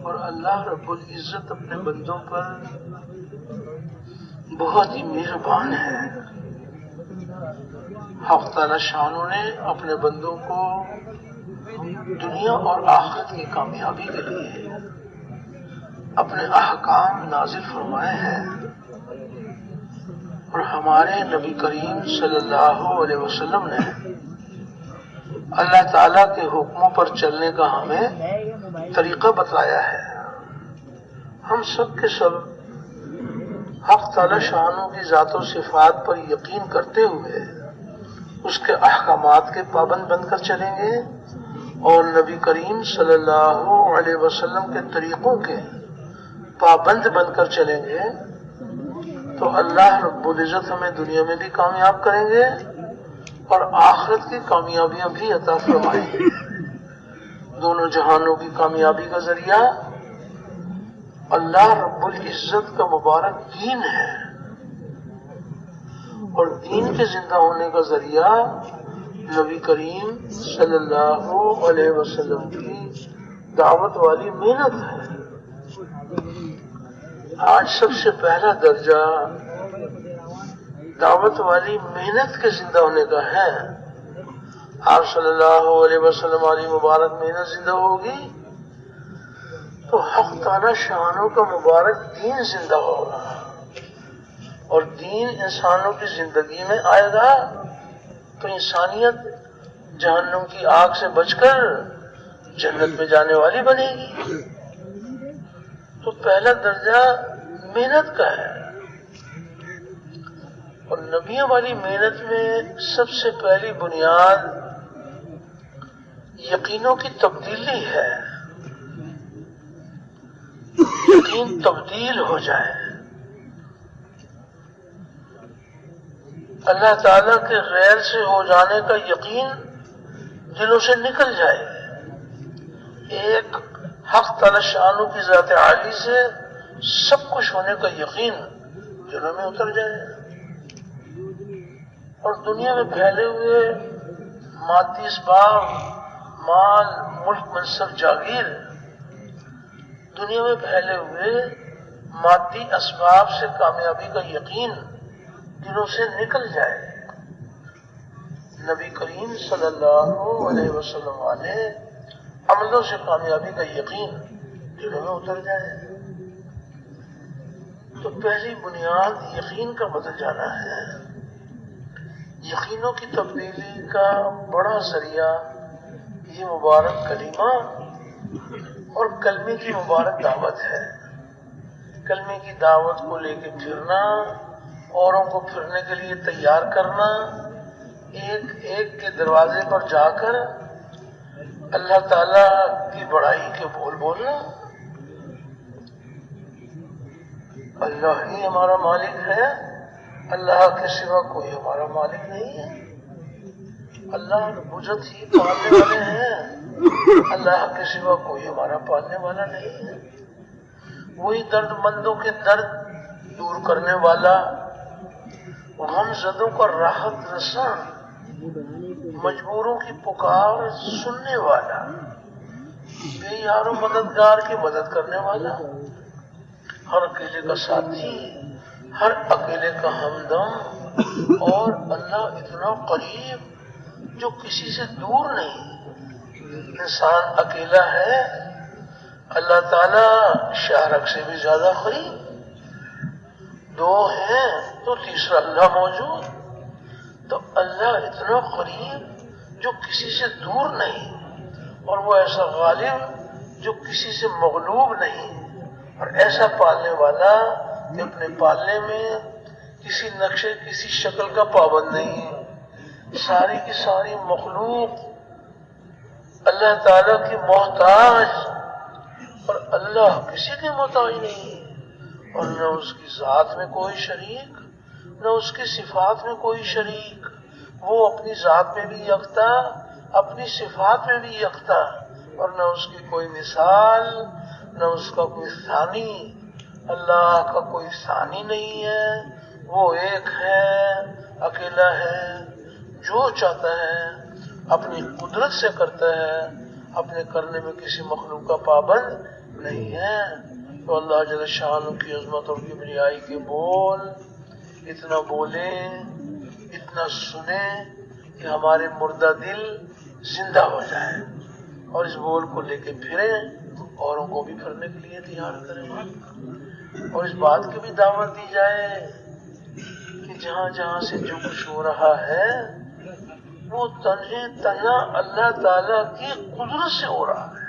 اور اللہ رب العزت اپنے بندوں پر بہت ہی مہربان ہے۔ حق تعالی شانوں نے اپنے بندوں کو دنیا اور آخرت کی کامیابی کے لیے اپنے احکام نازل فرمائے ہیں، اور ہمارے نبی کریم صلی اللہ علیہ وسلم نے اللہ تعالیٰ کے حکموں پر چلنے کا ہمیں طریقہ بتایا ہے۔ ہم سب کے سب حق تعالی شانوں کی ذات و صفات پر یقین کرتے ہوئے اس کے احکامات کے پابند بن کر چلیں گے، اور نبی کریم صلی اللہ علیہ وسلم کے طریقوں کے پابند بن کر چلیں گے تو اللہ رب العزت ہمیں دنیا میں بھی کامیاب کریں گے اور آخرت کی کامیابیاں بھی عطا فرمائیں گے۔ دونوں جہانوں کی کامیابی کا ذریعہ اللہ رب العزت کا مبارک دین ہے، اور دین کے زندہ ہونے کا ذریعہ نبی کریم صلی اللہ علیہ وسلم کی دعوت والی محنت ہے۔ آج سب سے پہلا درجہ دعوت والی محنت کے زندہ ہونے کا ہے۔ آپ صلی اللہ علیہ وسلم والی مبارک محنت زندہ ہوگی تو حق تعالی شانوں کا مبارک دین زندہ ہوگا، اور دین انسانوں کی زندگی میں آئے گا تو انسانیت جہنم کی آگ سے بچ کر جنت میں جانے والی بنے گی۔ تو پہلا درجہ محنت کا ہے، اور نبیوں والی محنت میں سب سے پہلی بنیاد یقینوں کی تبدیلی ہے۔ یقین تبدیل ہو جائے، اللہ تعالیٰ کے غیر سے ہو جانے کا یقین دلوں سے نکل جائے، ایک حق تعالی شانوں کی ذات عالی سے سب کچھ ہونے کا یقین دلوں میں اتر جائے، اور دنیا میں پھیلے ہوئے مادی اسباب، مال، ملک، منصب، جاگیر، دنیا میں پھیلے ہوئے مادی اسباب سے کامیابی کا یقین دلوں سے نکل جائے۔ نبی کریم صلی اللہ علیہ وسلم والے عملوں سے کامیابی کا یقین دلوں میں اتر جائے، تو پہلی بنیاد یقین کا بدل جانا ہے۔ یقینوں کی تبدیلی کا بڑا ذریعہ یہ مبارک کلمہ اور کلمے کی مبارک دعوت ہے۔ کلمے کی دعوت کو لے کے پھرنا، اوروں کو پھرنے کے لیے تیار کرنا، ایک ایک کے دروازے پر جا کر اللہ تعالیٰ کی بڑائی کے بول بولنا۔ اللہ ہی ہمارا مالک ہے، اللہ کے سوا کوئی ہمارا مالک نہیں ہے، اللہ رب العزت ہی پالنے والے ہیں، اللہ کے سوا کوئی ہمارا پالنے والا نہیں ہے۔ وہی درد مندوں کے درد دور کرنے والا، غم زدوں کا راحت رساں، مجبوروں کی پکار سننے والا، بے یار و مددگار کی مدد کرنے والا، ہر اکیلے کا ساتھی، ہر اکیلے کا ہمدم، اور اللہ اتنا قریب جو کسی سے دور نہیں۔ انسان اکیلا ہے، اللہ تعالیٰ شہرک سے بھی زیادہ قریب، دو ہیں تو تیسرا اللہ موجود، تو اللہ اتنا قریب جو کسی سے دور نہیں، اور وہ ایسا غالب جو کسی سے مغلوب نہیں، اور ایسا پالنے والا کہ اپنے پالنے میں کسی نقشے کسی شکل کا پابند نہیں۔ ساری کی ساری مخلوق اللہ تعالیٰ کی محتاج، اور اللہ کسی کے محتاج نہیں، اور نہ اس کی ذات میں کوئی شریک، نہ اس کی صفات میں کوئی شریک۔ وہ اپنی ذات میں بھی یکتا، اپنی صفات میں بھی یکتا، اور نہ اس کی کوئی مثال، نہ اس کا کوئی ثانی۔ اللہ کا کوئی ثانی نہیں ہے، وہ ایک ہے، اکیلا ہے، جو چاہتا ہے اپنی قدرت سے کرتا ہے، اپنے کرنے میں کسی مخلوق کا پابند نہیں ہے، تو اللہ جل شانہ کی عظمت اور کبریائی کے بول اتنا بولیں، اتنا سنیں کہ ہمارے مردہ دل زندہ ہو جائے، اور اس بول کو لے کے پھریں، اوروں کو بھی پھرنے کے لیے تیار کریں، اور اس بات کی بھی دعوت دی جائے کہ جہاں جہاں سے جو کچھ ہو رہا ہے وہ تنہا اللہ تعالی کی قدرت سے ہو رہا ہے،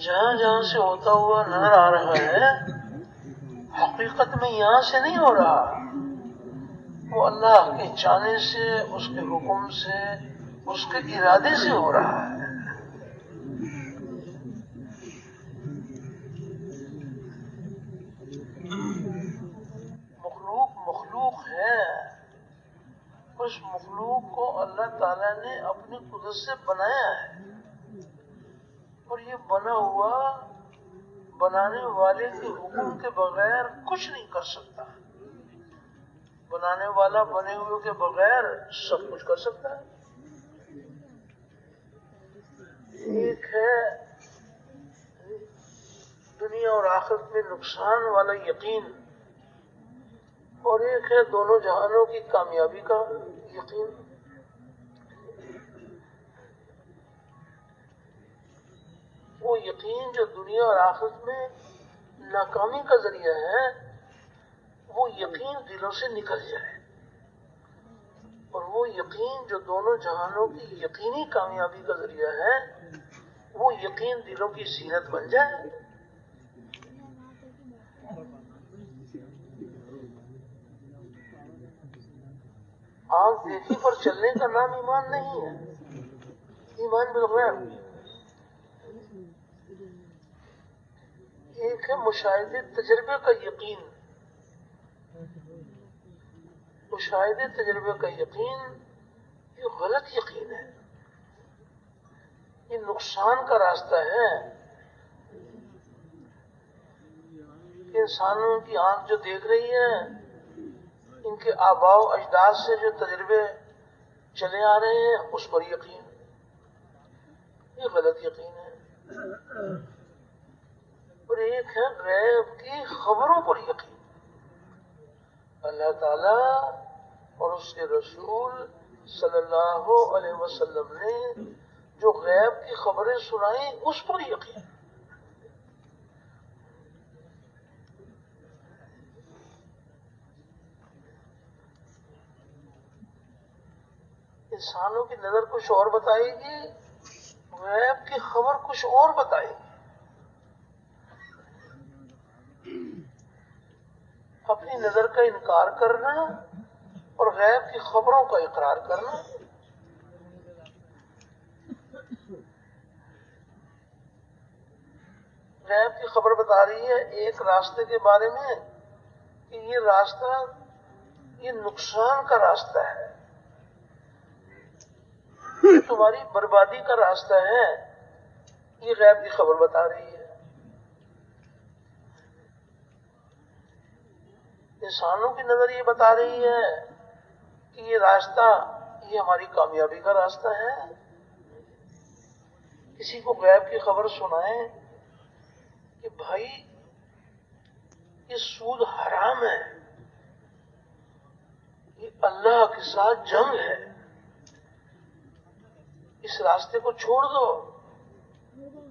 جہاں جہاں سے ہوتا ہوا نظر آ رہا ہے حقیقت میں یہاں سے نہیں ہو رہا، وہ اللہ کے چاہنے سے، اس کے حکم سے، اس کے ارادے سے ہو رہا ہے۔ مخلوق ہے، اس مخلوق کو اللہ تعالیٰ نے اپنی قدرت سے بنایا ہے، اور یہ بنا ہوا بنانے والے کے حکم کے بغیر کچھ نہیں کر سکتا، بنانے والا بنے ہوئے کے بغیر سب کچھ کر سکتا ہے۔ ایک ہے دنیا اور آخرت میں نقصان والا یقین، اور ایک ہے دونوں جہانوں کی کامیابی کا یقین۔ وہ یقین جو دنیا اور آخرت میں ناکامی کا ذریعہ ہے، وہ یقین دلوں سے نکل جائے، اور وہ یقین جو دونوں جہانوں کی یقینی کامیابی کا ذریعہ ہے، وہ یقین دلوں کی زینت بن جائے۔ آنکھ دیکھی پر چلنے کا نام ایمان نہیں ہے، ایمان بالغیب۔ ایک ہے مشاہدے تجربے کا یقین، مشاہدے تجربے کا یقین یہ غلط یقین ہے، یہ نقصان کا راستہ ہے۔ انسانوں کی آنکھ جو دیکھ رہی ہے، ان کے آباء و اجداد سے جو تجربے چلے آ رہے ہیں اس پر یقین، یہ غلط یقین ہے۔ اور ایک ہے غیب کی خبروں پر یقین، اللہ تعالی اور اس کے رسول صلی اللہ علیہ وسلم نے جو غیب کی خبریں سنائیں اس پر یقین۔ انسانوں کی نظر کچھ اور بتائے گی، غیب کی خبر کچھ اور بتائے گی۔ اپنی نظر کا انکار کرنا اور غیب کی خبروں کا اقرار کرنا۔ غیب کی خبر بتا رہی ہے ایک راستے کے بارے میں کہ یہ راستہ یہ نقصان کا راستہ ہے، یہ تمہاری بربادی کا راستہ ہے، یہ غیب کی خبر بتا رہی ہے۔ انسانوں کی نظر یہ بتا رہی ہے کہ یہ راستہ یہ ہماری کامیابی کا راستہ ہے۔ کسی کو غیب کی خبر سنائیں کہ بھائی یہ سود حرام ہے، یہ اللہ کے ساتھ جنگ ہے، اس راستے کو چھوڑ دو،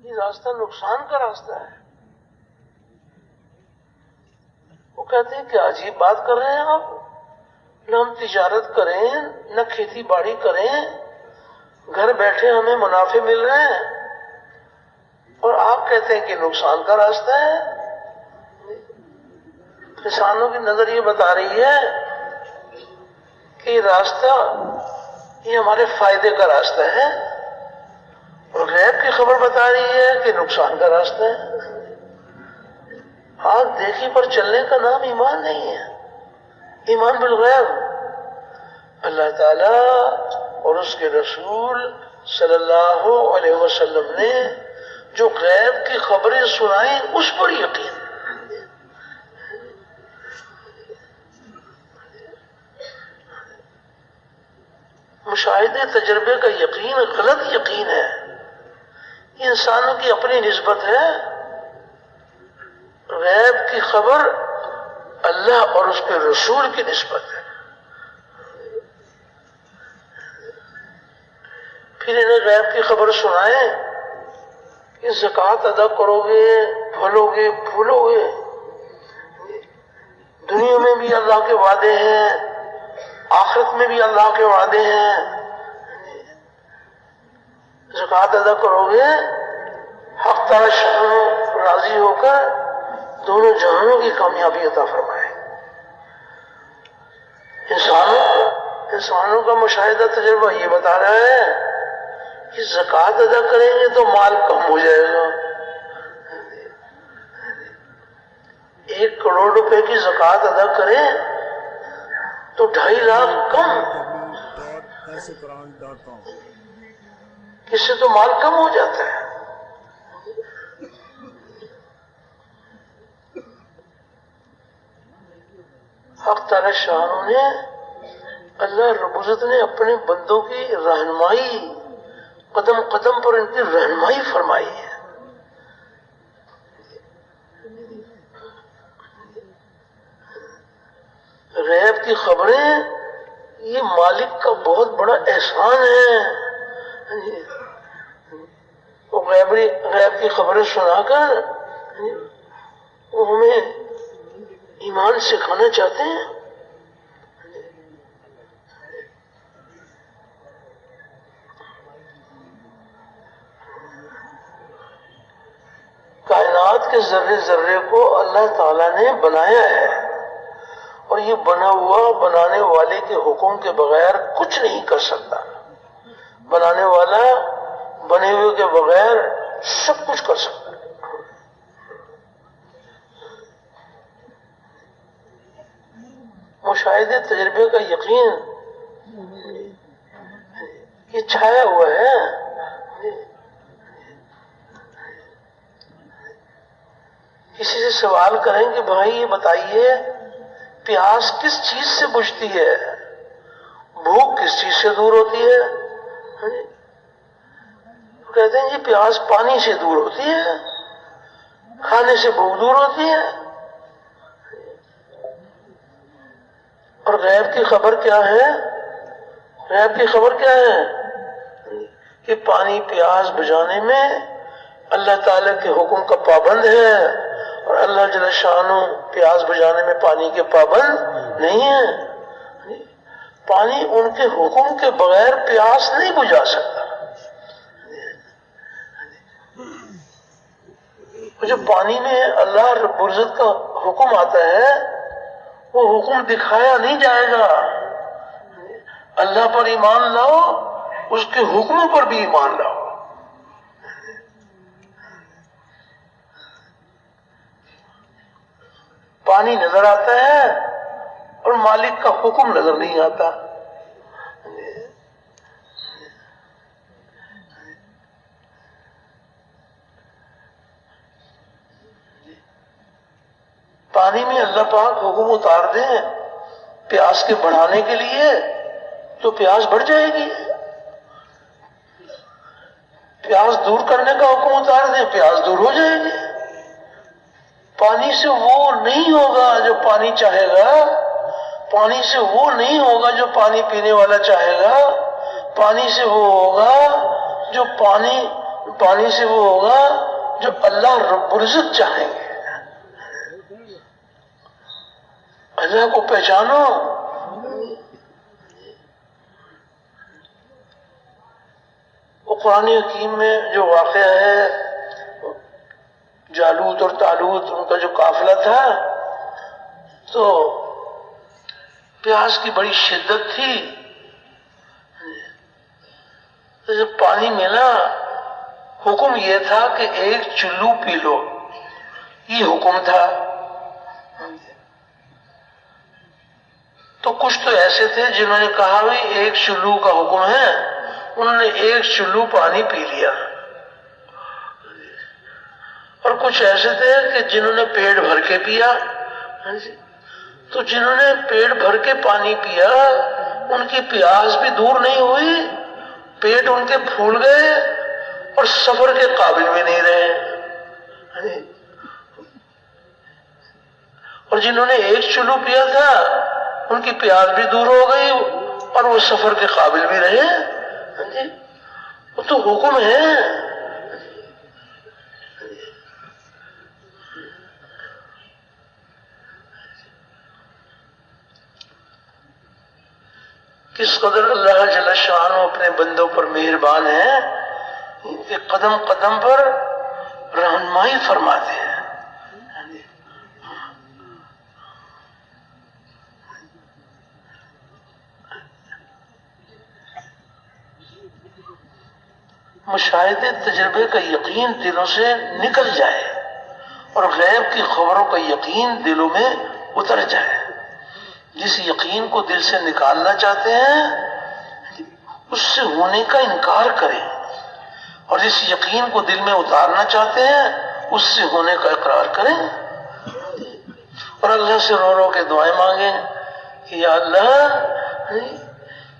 یہ راستہ نقصان کا راستہ ہے۔ وہ کہتے ہیں کہ عجیب بات کر رہے ہیں آپ، نہ ہم تجارت کریں نہ کھیتی باڑی کریں، گھر بیٹھے ہمیں منافع مل رہے ہیں، اور آپ کہتے ہیں کہ نقصان کا راستہ ہے۔ کسانوں کی نظر یہ بتا رہی ہے کہ یہ راستہ یہ ہمارے فائدے کا راستہ ہے، اور غیب کی خبر بتا رہی ہے کہ نقصان کا راستہ ہے۔ آنکھ دیکھی پر چلنے کا نام ایمان نہیں ہے، ایمان بالغیب۔ اللہ تعالی اور اس کے رسول صلی اللہ علیہ وسلم نے جو غیب کی خبریں سنائیں اس پر یقین۔ مشاہدے تجربے کا یقین غلط یقین ہے، انسانوں کی اپنی نسبت ہے، غیب کی خبر اللہ اور اس کے رسول کی نسبت ہے. پھر انہیں غیب کی خبر سنائیں کہ زکوٰۃ ادا کرو گے پھلو گے پھولو گے، دنیا میں بھی اللہ کے وعدے ہیں، آخرت میں بھی اللہ کے وعدے ہیں. زکوٰۃ ادا کرو گے حق تعالی شان راضی ہو کر دونوں جہانوں کی کامیابی عطا فرمائے. انسانوں کا مشاہدہ تجربہ یہ بتا رہا ہے کہ زکوٰۃ ادا کریں گے تو مال کم ہو جائے گا. 1 کروڑ روپے کی زکوٰۃ ادا کریں تو 2.5 لاکھ کم، اس سے تو مال کم ہو جاتا ہے. حق تعالی شان نے اللہ رب العزت نے اپنے بندوں کی رہنمائی، قدم قدم پر ان کی رہنمائی فرمائی ہے. غیب کی خبریں یہ مالک کا بہت بڑا احسان ہے. وہ غیب کی خبریں سنا کر وہ ہمیں ایمان سکھانا چاہتے ہیں. کائنات کے ذرے ذرے کو اللہ تعالیٰ نے بنایا ہے، اور یہ بنا ہوا بنانے والے کے حکم کے بغیر کچھ نہیں کر سکتا. بنانے والا بنے ہوئے کے بغیر سب کچھ کر سکتا ہے. مشاہدے تجربے کا یقین یہ چھایا ہوا ہے. کسی سے سوال کریں کہ بھائی یہ بتائیے پیاس کس چیز سے بجھتی ہے، بھوک کس چیز سے دور ہوتی ہے؟ تو کہتے ہیں جی پیاس پانی سے دور ہوتی ہے، کھانے سے بھوک دور ہوتی ہے. اور غیب کی خبر کیا ہے؟ غیب کی خبر کیا ہے کہ پانی پیاس بجھانے میں اللہ تعالیٰ کے حکم کا پابند ہے، اور اللہ جل شانہ پیاس بجھانے میں پانی کے پابند نہیں ہے. پانی ان کے حکم کے بغیر پیاس نہیں بجھا سکتا. جو پانی میں اللہ رب العزت کا حکم آتا ہے وہ حکم دکھایا نہیں جائے گا. اللہ پر ایمان لاؤ، اس کے حکموں پر بھی ایمان لاؤ. پانی نظر آتا ہے اور مالک کا حکم نظر نہیں آتا. پانی میں اللہ پاک حکم اتار دیں پیاس کے بڑھانے کے لیے تو پیاس بڑھ جائے گی. پیاس دور کرنے کا حکم اتار دیں پیاس دور ہو جائے گی. پانی سے وہ نہیں ہوگا جو پانی چاہے گا، پانی سے وہ نہیں ہوگا جو پانی پینے والا چاہے گا. پانی سے وہ ہوگا جو پانی سے وہ ہوگا جو اللہ رب العزت چاہیں گے. اللہ کو پہچانو. وہ قرآن حکیم میں جو واقعہ ہے جالوت اور طالوت ان کا جو قافلہ تھا تو پیاس کی بڑی شدت تھی. تو جب پانی ملا حکم یہ تھا کہ 1 چلو پی لو، یہ حکم تھا. تو کچھ تو ایسے تھے جنہوں نے کہا بھی 1 چلو کا حکم ہے، انہوں نے 1 چلو پانی پی لیا. اور کچھ ایسے تھے کہ جنہوں نے پیٹ بھر کے پیا. تو جنہوں نے پیٹ بھر کے پانی پیا ان کی پیاس بھی دور نہیں ہوئی، پیٹ ان کے پھول گئے اور سفر کے قابل بھی نہیں رہے، اور جنہوں نے ایک چلو پیا تھا ان کی پیاس بھی دور ہو گئی اور وہ سفر کے قابل بھی رہے۔ وہ تو حکم ہے۔ کس قدر اللہ جل شانہ اپنے بندوں پر مہربان ہے کہ قدم قدم پر رہنمائی فرماتے ہیں۔ مشاہدے تجربے کا یقین دلوں سے نکل جائے اور غیب کی خبروں کا یقین دلوں میں اتر جائے۔ جس یقین کو دل سے نکالنا چاہتے ہیں اس سے ہونے کا انکار کریں، اور جس یقین کو دل میں اتارنا چاہتے ہیں اس سے ہونے کا اقرار کریں، اور اللہ سے رو رو کے دعائیں مانگیں کہ یا اللہ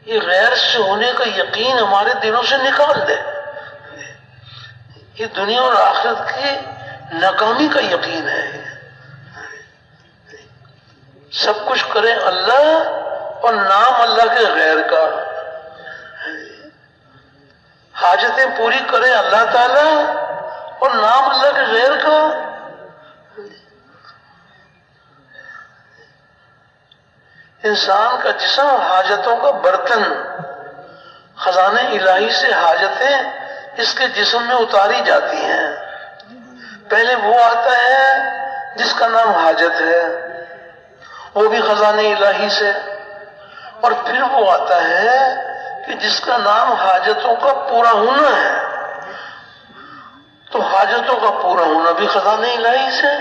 یہ غیر سے ہونے کا یقین ہمارے دلوں سے نکال دے، یہ دنیا اور آخرت کی ناکامی کا یقین ہے۔ سب کچھ کریں اللہ اور نام اللہ کے غیر کا، حاجتیں پوری کریں اللہ تعالی اور نام اللہ کے غیر کا۔ انسان کا جسم حاجتوں کا برتن، خزانے الہی سے حاجتیں اس کے جسم میں اتاری جاتی ہیں۔ پہلے وہ آتا ہے جس کا نام حاجت ہے، وہ بھی خزانے الہی سے، اور پھر وہ آتا ہے کہ جس کا نام حاجتوں کا پورا ہونا ہے، تو حاجتوں کا پورا ہونا بھی خزانے الہی سے۔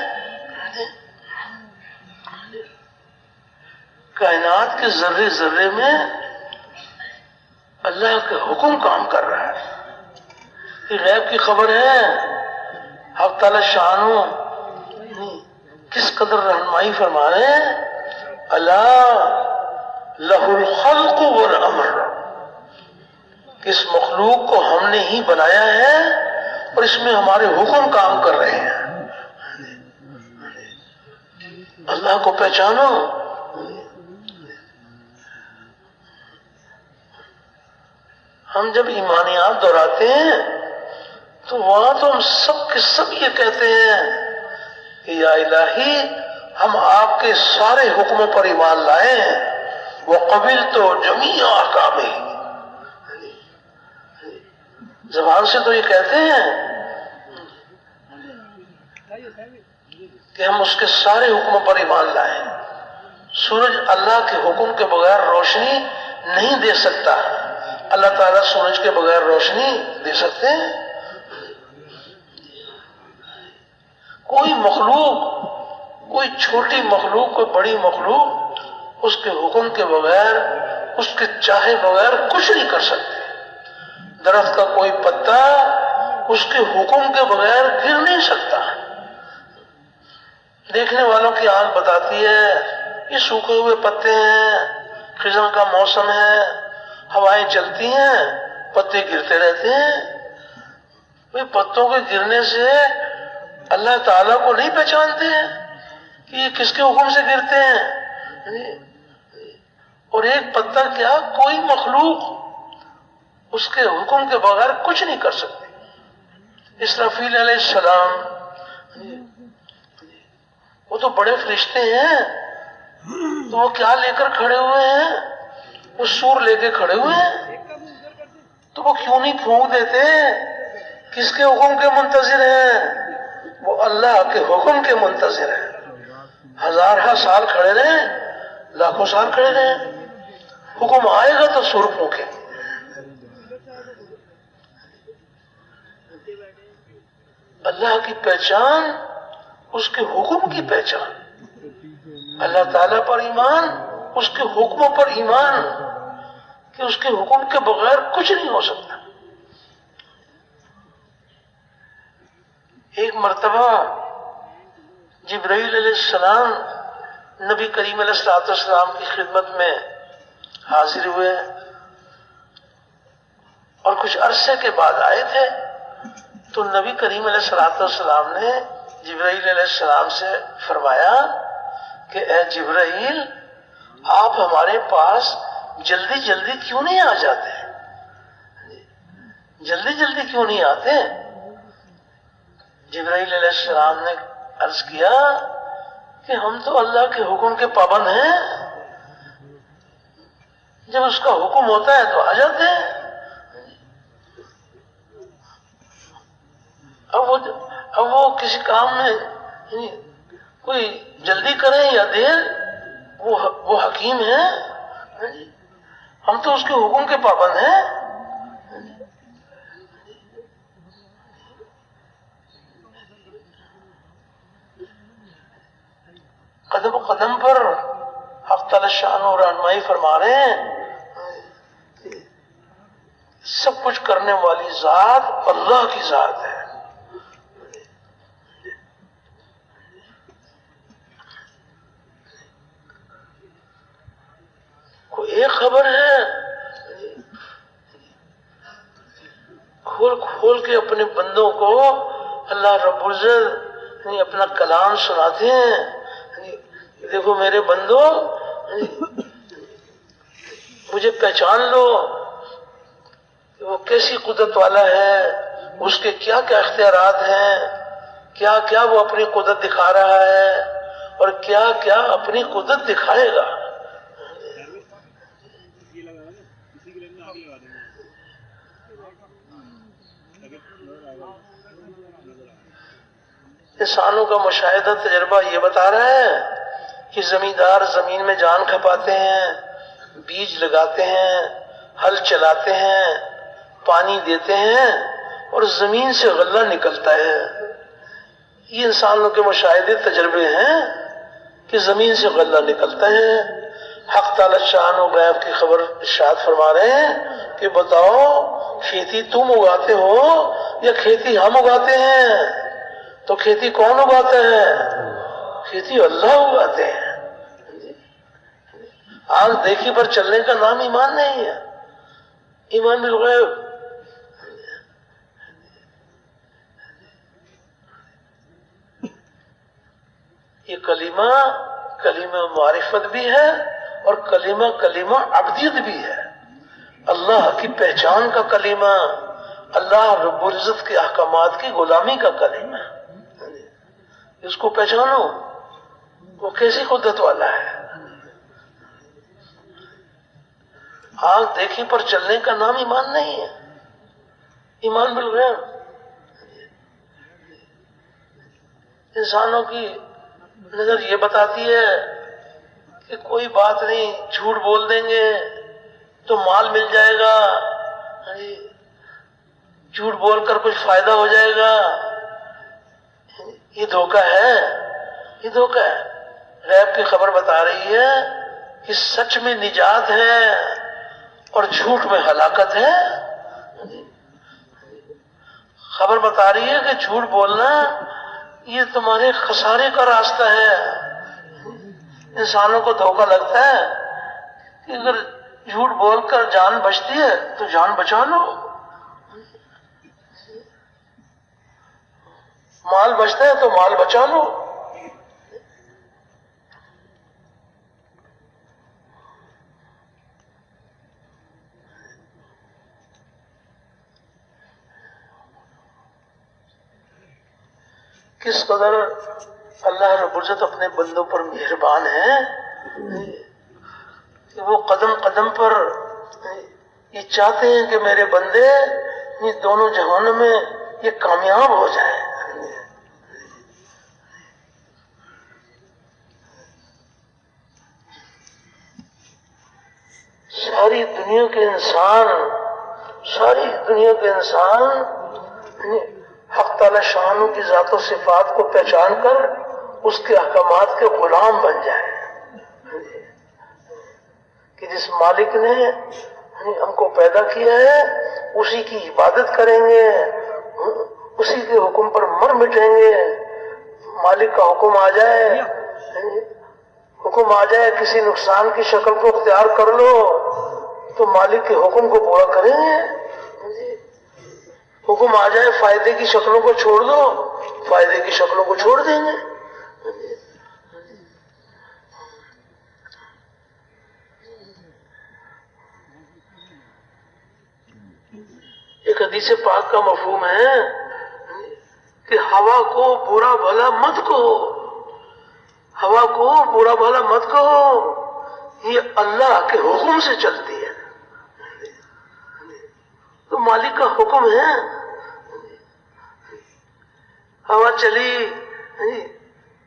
کائنات کے ذرے ذرے میں اللہ کا حکم کام کر رہا ہے، یہ غیب کی خبر ہے۔ حق تعالی شانو کس قدر رہنمائی فرما رہے ہیں، اللہ لہ الخلق والامر، اس مخلوق کو ہم نے ہی بنایا ہے اور اس میں ہمارے حکم کام کر رہے ہیں۔ اللہ کو پہچانو۔ ہم جب ایمانیات دہراتے ہیں تو وہاں تو ہم سب کے سب یہ کہتے ہیں کہ یا الہی ہم آپ کے سارے حکموں پر ایمان لائے ہیں، وَقَبِلْتُ جَمِيعَ أَحْكَامِهِ، زبان سے تو یہ کہتے ہیں کہ ہم اس کے سارے حکموں پر ایمان لائے۔ سورج اللہ کے حکم کے بغیر روشنی نہیں دے سکتا، اللہ تعالیٰ سورج کے بغیر روشنی دے سکتے ہیں؟ کوئی مخلوق، کوئی چھوٹی مخلوق، کوئی بڑی مخلوق اس کے حکم کے بغیر، اس کے چاہے بغیر کچھ نہیں کر سکتے۔ درخت کا کوئی پتا اس کے حکم کے بغیر گر نہیں سکتا۔ دیکھنے والوں کی آنکھ بتاتی ہے یہ سوکھے ہوئے پتے ہیں، خزاں کا موسم ہے، ہوائیں چلتی ہیں، پتے گرتے رہتے ہیں۔ پتوں کے گرنے سے اللہ تعالیٰ کو نہیں پہچانتے ہیں کہ یہ کس کے حکم سے گرتے ہیں؟ اور ایک پتا کیا، کوئی مخلوق اس کے حکم کے بغیر کچھ نہیں کر سکتی۔ اسرافیل علیہ السلام وہ تو بڑے فرشتے ہیں، تو وہ کیا لے کر کھڑے ہوئے ہیں؟ وہ سور لے کے کھڑے ہوئے ہیں، تو وہ کیوں نہیں پھونک دیتے؟ کس کے حکم کے منتظر ہیں؟ وہ اللہ کے حکم کے منتظر ہیں۔ ہزارہ سال کھڑے رہیں، لاکھوں سال کھڑے رہیں، حکم آئے گا تو سور پھونکے۔ اللہ کی پہچان اس کے حکم کی پہچان، اللہ تعالیٰ پر ایمان، اس کے حکموں پر ایمان کہ اس کے حکم کے بغیر کچھ نہیں ہو سکتا۔ ایک مرتبہ جبرائیل علیہ السلام نبی کریم علیہ السلام کی خدمت میں حاضر ہوئے اور کچھ عرصے کے بعد آئے تھے، تو نبی کریم علیہ الصلوۃ والسلام نے جبرائیل علیہ السلام سے فرمایا کہ اے جبرائیل، آپ ہمارے پاس جلدی جلدی کیوں نہیں آ جاتے؟ جلدی جلدی کیوں نہیں آتے؟ جبرائیل علیہ السلام نے عرض کیا کہ ہم تو اللہ کے حکم کے پابند ہیں، جب اس کا حکم ہوتا ہے تو آ جاتے ہیں۔ اب وہ کسی کام میں یعنی کوئی جلدی کریں یا دیر، وہ حکیم ہے، ہم تو اس کے حکم کے پابند ہیں۔ قدم قدم پر حق تعالی شان اور رہنمائی فرما رہے ہیں۔ سب کچھ کرنے والی ذات اللہ کی ذات ہے۔ کوئی ایک خبر ہے کھول کھول کے اپنے بندوں کو اللہ رب العزت اپنا کلام سناتے ہیں۔ دیکھو میرے بندو، مجھے پہچان لو کہ وہ کیسی قدرت والا ہے، اس کے کیا کیا اختیارات ہیں، کیا کیا وہ اپنی قدرت دکھا رہا ہے اور کیا کیا اپنی قدرت دکھائے گا۔ انسانوں کا مشاہدہ تجربہ یہ بتا رہا ہے کہ زمیندار زمین میں جان کھپاتے ہیں، بیج لگاتے ہیں، ہل چلاتے ہیں، پانی دیتے ہیں اور زمین سے غلہ نکلتا ہے۔ یہ انسانوں کے مشاہدے تجربے ہیں کہ زمین سے غلہ نکلتا ہے۔ حق تعالی شان و غیب کی خبر ارشاد فرما رہے ہیں کہ بتاؤ کھیتی تم اگاتے ہو یا کھیتی ہم اگاتے ہیں؟ تو کھیتی کون اگاتا ہے؟ کھیتی اللہ اگاتے ہیں۔ آنکھ دیکھی پر چلنے کا نام ایمان نہیں ہے، ایمان بالغیب۔ یہ کلمہ معرفت بھی ہے اور کلمہ عبدیت بھی ہے، اللہ کی پہچان کا کلمہ، اللہ رب العزت کے احکامات کی غلامی کا کلمہ۔ اس کو پہچانو، وہ کیسی قدرت والا ہے۔ آنکھ دیکھی پر چلنے کا نام ایمان نہیں ہے، ایمان بالغیب۔ انسانوں کی نظر یہ بتاتی ہے کہ کوئی بات نہیں، جھوٹ بول دیں گے تو مال مل جائے گا، جھوٹ بول کر کچھ فائدہ ہو جائے گا۔ یہ دھوکہ ہے، یہ دھوکہ ہے۔ غیب کی خبر بتا رہی ہے کہ سچ میں نجات ہے اور جھوٹ میں ہلاکت ہے۔ خبر بتا رہی ہے کہ جھوٹ بولنا یہ تمہارے خسارے کا راستہ ہے۔ انسانوں کو دھوکہ لگتا ہے کہ اگر جھوٹ بول کر جان بچتی ہے تو جان بچا لو، مال بچتا ہے تو مال بچا لو۔ کس قدر اللہ رب العزت اپنے بندوں پر مہربان ہے کہ وہ قدم قدم پر یہ چاہتے ہیں کہ میرے بندے یہ دونوں جہانوں میں یہ کامیاب ہو جائیں۔ ساری دنیا کے انسان حق تعالی شانوں کی ذات و صفات کو پہچان کر اس کے احکامات کے غلام بن جائیں کہ جس مالک نے ہم کو پیدا کیا ہے اسی کی عبادت کریں گے، اسی کے حکم پر مر مٹیں گے۔ مالک کا حکم آ جائے کسی نقصان کی شکل کو اختیار کر لو تو مالک کے حکم کو پورا کریں گے۔ حکم آ جائے فائدے کی شکلوں کو چھوڑ دو، فائدے کی شکلوں کو چھوڑ دیں گے۔ ایک حدیث پاک کا مفہوم ہے کہ ہوا کو برا بھلا مت کہو، ہوا کو برا بھلا مت کہو، یہ اللہ کے حکم سے چلتی ہے، تو مالک کا حکم ہے۔ ہوا چلی،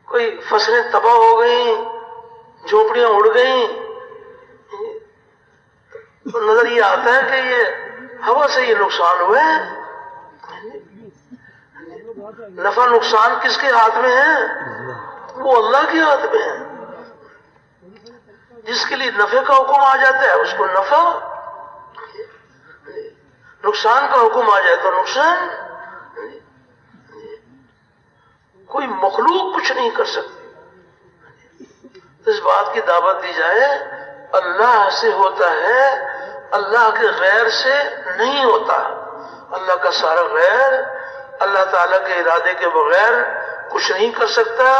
کوئی فصلیں تباہ ہو گئیں، جھونپڑیاں اڑ گئیں، تو نظر یہ آتا ہے کہ یہ ہوا سے یہ نقصان ہوئے۔ نفع نقصان کس کے ہاتھ میں ہے؟ وہ اللہ کے ہاتھ میں ہے۔ جس کے لیے نفع کا حکم آ جاتا ہے اس کو نفع، نقصان کا حکم آ جائے تو نقصان۔ کوئی مخلوق کچھ نہیں کر سکتی۔ اس بات کی دعوت دی جائے اللہ سے ہوتا ہے، اللہ کے غیر سے نہیں ہوتا۔ اللہ کا سارا غیر اللہ تعالیٰ کے ارادے کے بغیر کچھ نہیں کر سکتا،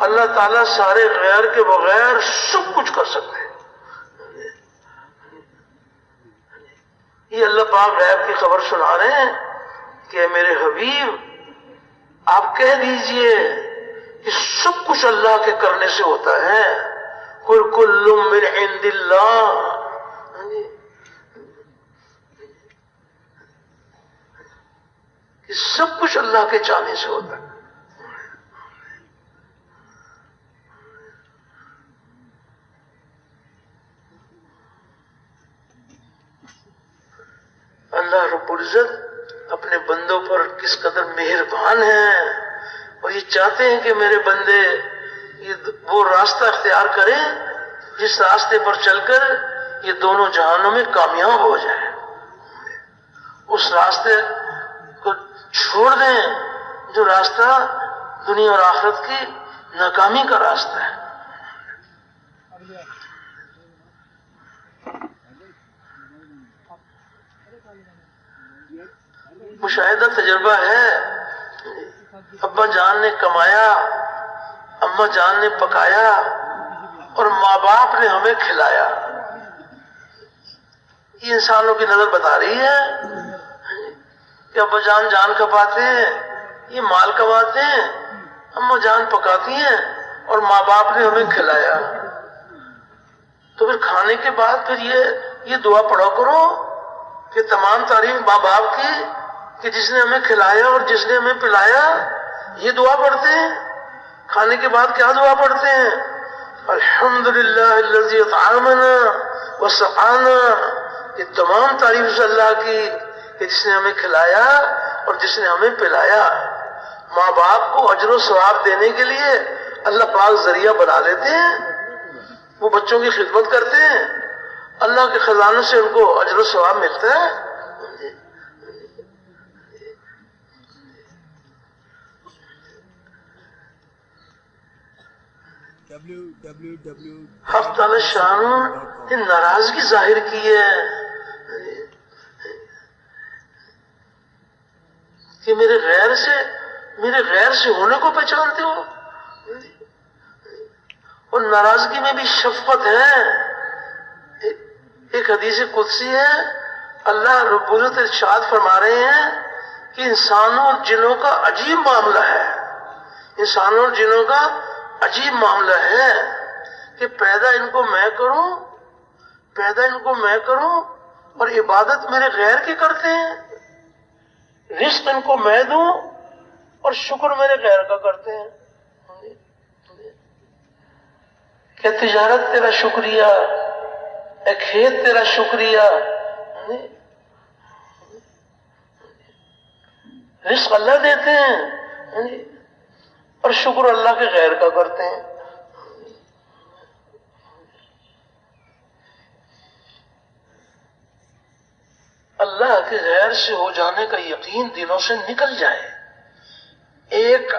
اللہ تعالیٰ سارے غیر کے بغیر سب کچھ کر سکتے ہیں۔ یہ اللہ پاک غیب کی خبر سنا رہے ہیں کہ میرے حبیب آپ کہہ دیجئے کہ سب کچھ اللہ کے کرنے سے ہوتا ہے۔ قل کل من عند اللہ، کہ سب کچھ اللہ کے چاہنے سے ہوتا ہے۔ اللہ رب العزت اپنے بندوں پر کس قدر مہربان ہیں، اور یہ چاہتے ہیں کہ میرے بندے وہ راستہ اختیار کریں جس راستے پر چل کر یہ دونوں جہانوں میں کامیاب ہو جائیں، اس راستے کو چھوڑ دیں جو راستہ دنیا اور آخرت کی ناکامی کا راستہ ہے۔ مشاہدہ تجربہ ہے، ابا جان نے کمایا، اماں جان نے پکایا، اور ماں باپ نے ہمیں کھلایا۔ یہ انسانوں کی نظر بتا رہی ہے کہ ابا جان جان کماتے ہیں، یہ مال کماتے ہیں، اماں جان پکاتی ہیں، اور ماں باپ نے ہمیں کھلایا۔ تو پھر کھانے کے بعد پھر یہ دعا پڑھا کرو کہ تمام تعریف ماں باپ کی کہ جس نے ہمیں کھلایا اور جس نے ہمیں پلایا۔ یہ دعا پڑھتے ہیں۔ کھانے کے بعد کیا دعا پڑھتے ہیں؟ الحمدللہ الذی اطعمنا وسقانا، یہ تمام تعریف اس اللہ کی کہ جس نے ہمیں کھلایا اور جس نے ہمیں پلایا۔ ماں باپ کو اجر و ثواب دینے کے لیے اللہ پاک ذریعہ بنا لیتے ہیں، وہ بچوں کی خدمت کرتے ہیں، اللہ کے خزانے سے ان کو اجر و ثواب ملتا ہے۔ حق تعالی شان نے ناراضگی ظاہر کی ہے کہ میرے غیر سے ہونے کو پہچانتے ہو، اور ناراضگی میں بھی شفقت ہے۔ ایک حدیث قدسی ہے، اللہ رب العزت ارشاد فرما رہے ہیں کہ انسانوں اور جنوں کا عجیب معاملہ ہے، انسانوں اور جنوں کا عجیب معاملہ ہے کہ پیدا ان کو میں کروں اور عبادت میرے غیر کی کرتے ہیں، رزق ان کو میں دوں اور شکر میرے غیر کا کرتے ہیں۔ کہ تجارت تیرا شکریہ، اے کھیت تیرا شکریہ، رزق اللہ دیتے ہیں اور شکر اللہ کے غیر کا کرتے ہیں۔ اللہ کے غیر سے ہو جانے کا یقین دلوں سے نکل جائے، ایک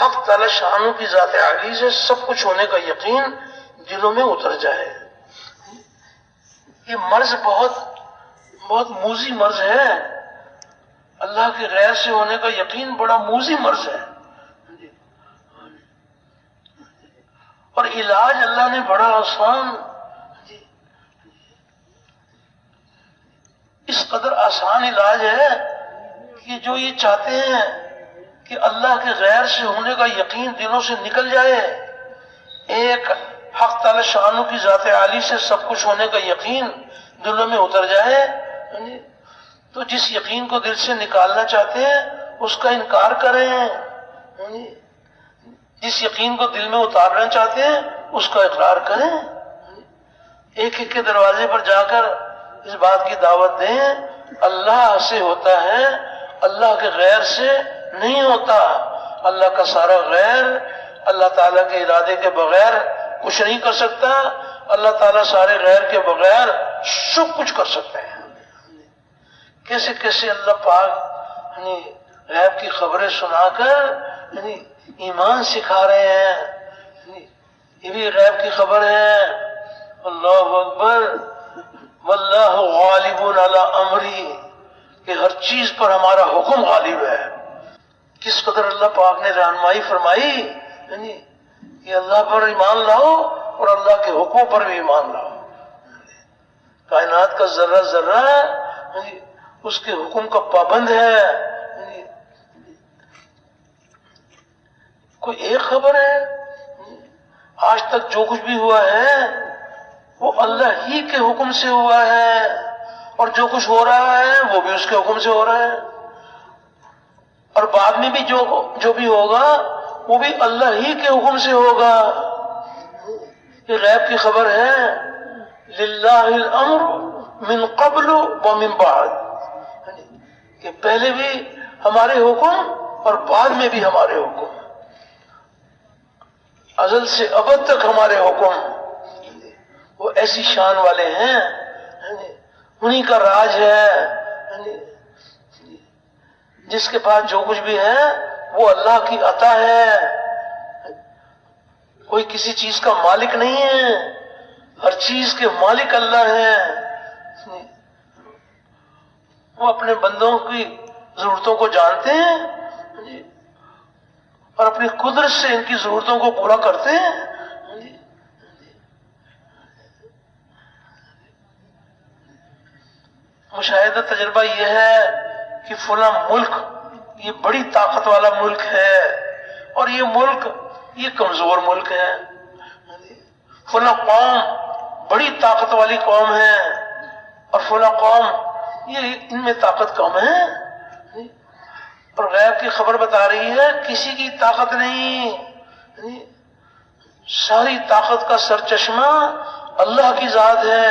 حق تعالی شانوں کی ذات عالی سے سب کچھ ہونے کا یقین دلوں میں اتر جائے۔ یہ مرض بہت موذی مرض ہے۔ اللہ کے غیر سے ہونے کا یقین بڑا موذی مرض ہے، اور علاج اللہ نے بڑا آسان، اس قدر آسان علاج ہے کہ جو یہ چاہتے ہیں کہ اللہ کے غیر سے ہونے کا یقین دلوں سے نکل جائے، ایک حق تعالی شانہ کی ذات عالی سے سب کچھ ہونے کا یقین دلوں میں اتر جائے، تو جس یقین کو دل سے نکالنا چاہتے ہیں اس کا انکار کریں، جس یقین کو دل میں اتارنا چاہتے ہیں اس کا اقرار کریں، ایک ایک کے دروازے پر جا کر اس بات کی دعوت دیں اللہ سے ہوتا ہے، اللہ کے غیر سے نہیں ہوتا۔ اللہ کا سارا غیر اللہ تعالیٰ کے ارادے کے بغیر کچھ نہیں کر سکتا، اللہ تعالیٰ سارے غیر کے بغیر سب کچھ کر سکتے ہیں۔ کیسے کیسے اللہ پاک غیب کی خبریں سنا کر ایمان سکھا رہے ہیں، یہ بھی غیب کی خبر ہے۔ اللہ اکبر، واللہ غالب علی امری، کہ ہر چیز پر ہمارا حکم غالب ہے۔ کس قدر اللہ پاک نے رہنمائی فرمائی کہ اللہ پر ایمان لاؤ اور اللہ کے حکموں پر بھی ایمان لاؤ۔ کائنات کا ذرہ ذرہ اس کے حکم کا پابند ہے۔ کوئی ایک خبر ہے، آج تک جو کچھ بھی ہوا ہے وہ اللہ ہی کے حکم سے ہوا ہے، اور جو کچھ ہو رہا ہے وہ بھی اس کے حکم سے ہو رہا ہے، اور بعد میں بھی جو بھی ہوگا وہ بھی اللہ ہی کے حکم سے ہوگا۔ یہ غیب کی خبر ہے، للہ الامر من قبل ومن بعد، کہ پہلے بھی ہمارے حکم اور بعد میں بھی ہمارے حکم، ازل سے ابد تک ہمارے حکم، وہ ایسی شان والے ہیں، انہی کا راج ہے۔ جس کے پاس جو کچھ بھی ہے وہ اللہ کی عطا ہے، کوئی کسی چیز کا مالک نہیں ہے، ہر چیز کے مالک اللہ ہے۔ وہ اپنے بندوں کی ضرورتوں کو جانتے ہیں اور اپنی قدرت سے ان کی ضرورتوں کو پورا کرتے ہیں۔ مشاہدہ تجربہ یہ ہے کہ فلاں ملک یہ بڑی طاقت والا ملک ہے، اور یہ ملک یہ کمزور ملک ہے، فلاں قوم بڑی طاقت والی قوم ہے اور فلاں قوم یہ ان میں طاقت کم ہے، اور غیب کی خبر بتا رہی ہے کسی کی طاقت نہیں، ساری طاقت کا سرچشمہ اللہ کی ذات ہے۔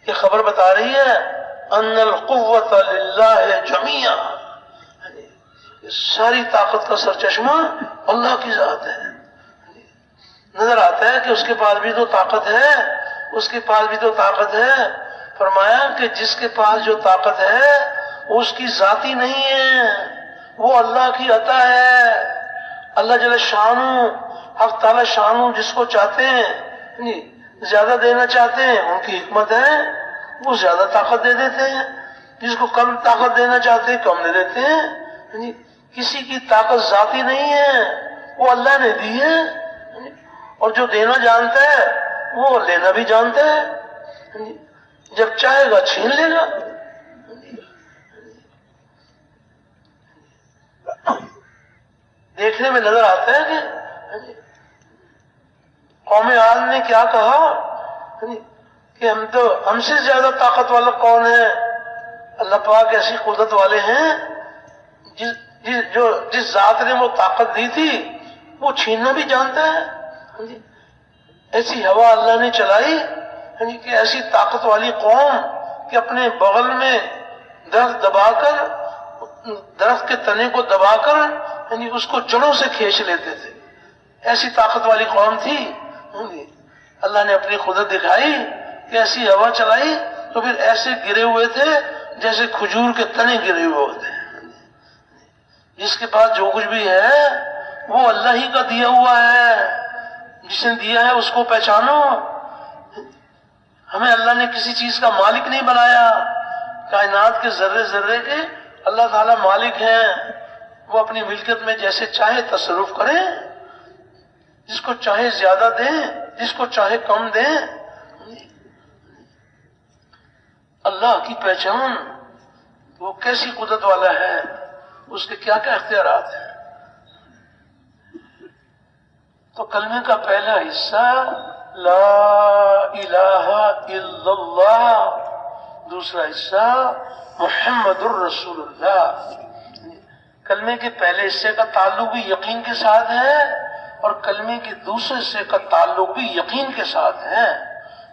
یہ خبر بتا رہی ہے ان القوت للہ جمیعا، ساری طاقت کا سرچشمہ اللہ کی ذات ہے۔ نظر آتا ہے کہ اس کے پاس بھی تو طاقت ہے، اس کے پاس بھی تو طاقت ہے۔ فرمایا کہ جس کے پاس جو طاقت ہے وہ اس کی ذاتی نہیں ہے، وہ اللہ کی عطا ہے۔ اللہ جل شانہ، حق تعالی شانہ جس کو چاہتے ہیں زیادہ دینا چاہتے ہیں، ان کی حکمت ہے وہ زیادہ طاقت دے دیتے ہیں، جس کو کم طاقت دینا چاہتے ہیں کم دے دیتے ہیں۔ کسی کی طاقت ذاتی نہیں ہے، وہ اللہ نے دی ہے، اور جو دینا جانتا ہے وہ لینا بھی جانتا ہے، جب چاہے گا چھین لے گا۔ دیکھنے میں نظر آتا ہے کہ قوم عاد نے کیا کہا کہ ہم سے زیادہ طاقت والا کون ہے؟ اللہ پاک ایسی قدرت والے ہیں جس ذات نے وہ طاقت دی تھی وہ چھیننا بھی جانتا ہے۔ ایسی ہوا اللہ نے چلائی کہ ایسی طاقت والی قوم کہ اپنے بغل میں درخت دبا کر، درخت کے تنے کو دبا کر اس کو جڑوں سے کھینچ لیتے تھے، ایسی طاقت والی قوم تھی۔ اللہ نے اپنی قدرت دکھائی کہ ایسی ہوا چلائی تو پھر ایسے گرے ہوئے تھے جیسے کھجور کے تنے گرے ہوئے ہوتے ہیں۔ جس کے پاس جو کچھ بھی ہے وہ اللہ ہی کا دیا ہوا ہے، جس نے دیا ہے اس کو پہچانو۔ ہمیں اللہ نے کسی چیز کا مالک نہیں بنایا۔ کائنات کے ذرے ذرے کے اللہ تعالیٰ مالک ہیں، وہ اپنی ملکیت میں جیسے چاہے تصرف کریں، جس کو چاہے زیادہ دیں، جس کو چاہے کم دیں۔ اللہ کی پہچان وہ کیسی قدرت والا ہے، اس کے کیا کیا اختیارات ہیں۔ تو کلمے کا پہلا حصہ لا الہ الا اللہ، دوسرا حصہ محمد الرسول اللہ۔ کلمے کے پہلے حصے کا تعلق بھی یقین کے ساتھ ہے، اور کلمے کے دوسرے حصے کا تعلق بھی یقین کے ساتھ ہے،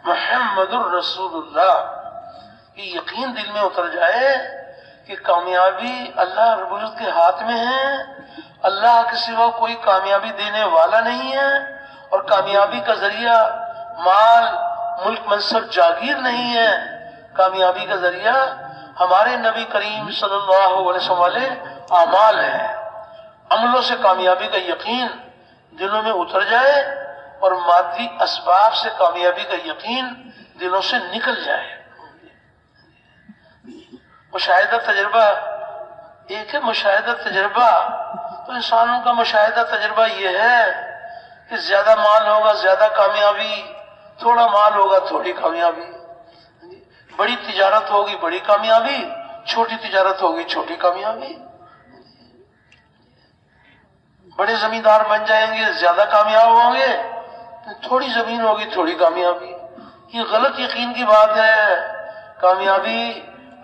محمد الرسول اللہ۔ یہ یقین دل میں اتر جائے کہ کامیابی اللہ رب العزت کے ہاتھ میں ہے، اللہ کے سوا کوئی کامیابی دینے والا نہیں ہے، اور کامیابی کا ذریعہ مال، ملک، منصب، جاگیر نہیں ہے۔ کامیابی کا ذریعہ ہمارے نبی کریم صلی اللہ علیہ وسلم والے اعمال ہیں۔ عملوں سے کامیابی کا یقین دلوں میں اتر جائے، اور مادی اسباب سے کامیابی کا یقین دلوں سے نکل جائے۔ مشاہدہ تجربہ ایک ہے، مشاہدہ تجربہ تو انسانوں کا مشاہدہ تجربہ یہ ہے کہ زیادہ مال ہوگا زیادہ کامیابی، تھوڑا مال ہوگا تھوڑی کامیابی، بڑی تجارت ہوگی بڑی کامیابی، چھوٹی تجارت ہوگی چھوٹی کامیابی، بڑے زمیندار بن جائیں گے زیادہ کامیاب ہوں گے، تھوڑی زمین ہوگی تھوڑی کامیابی۔ یہ غلط یقین کی بات ہے۔ کامیابی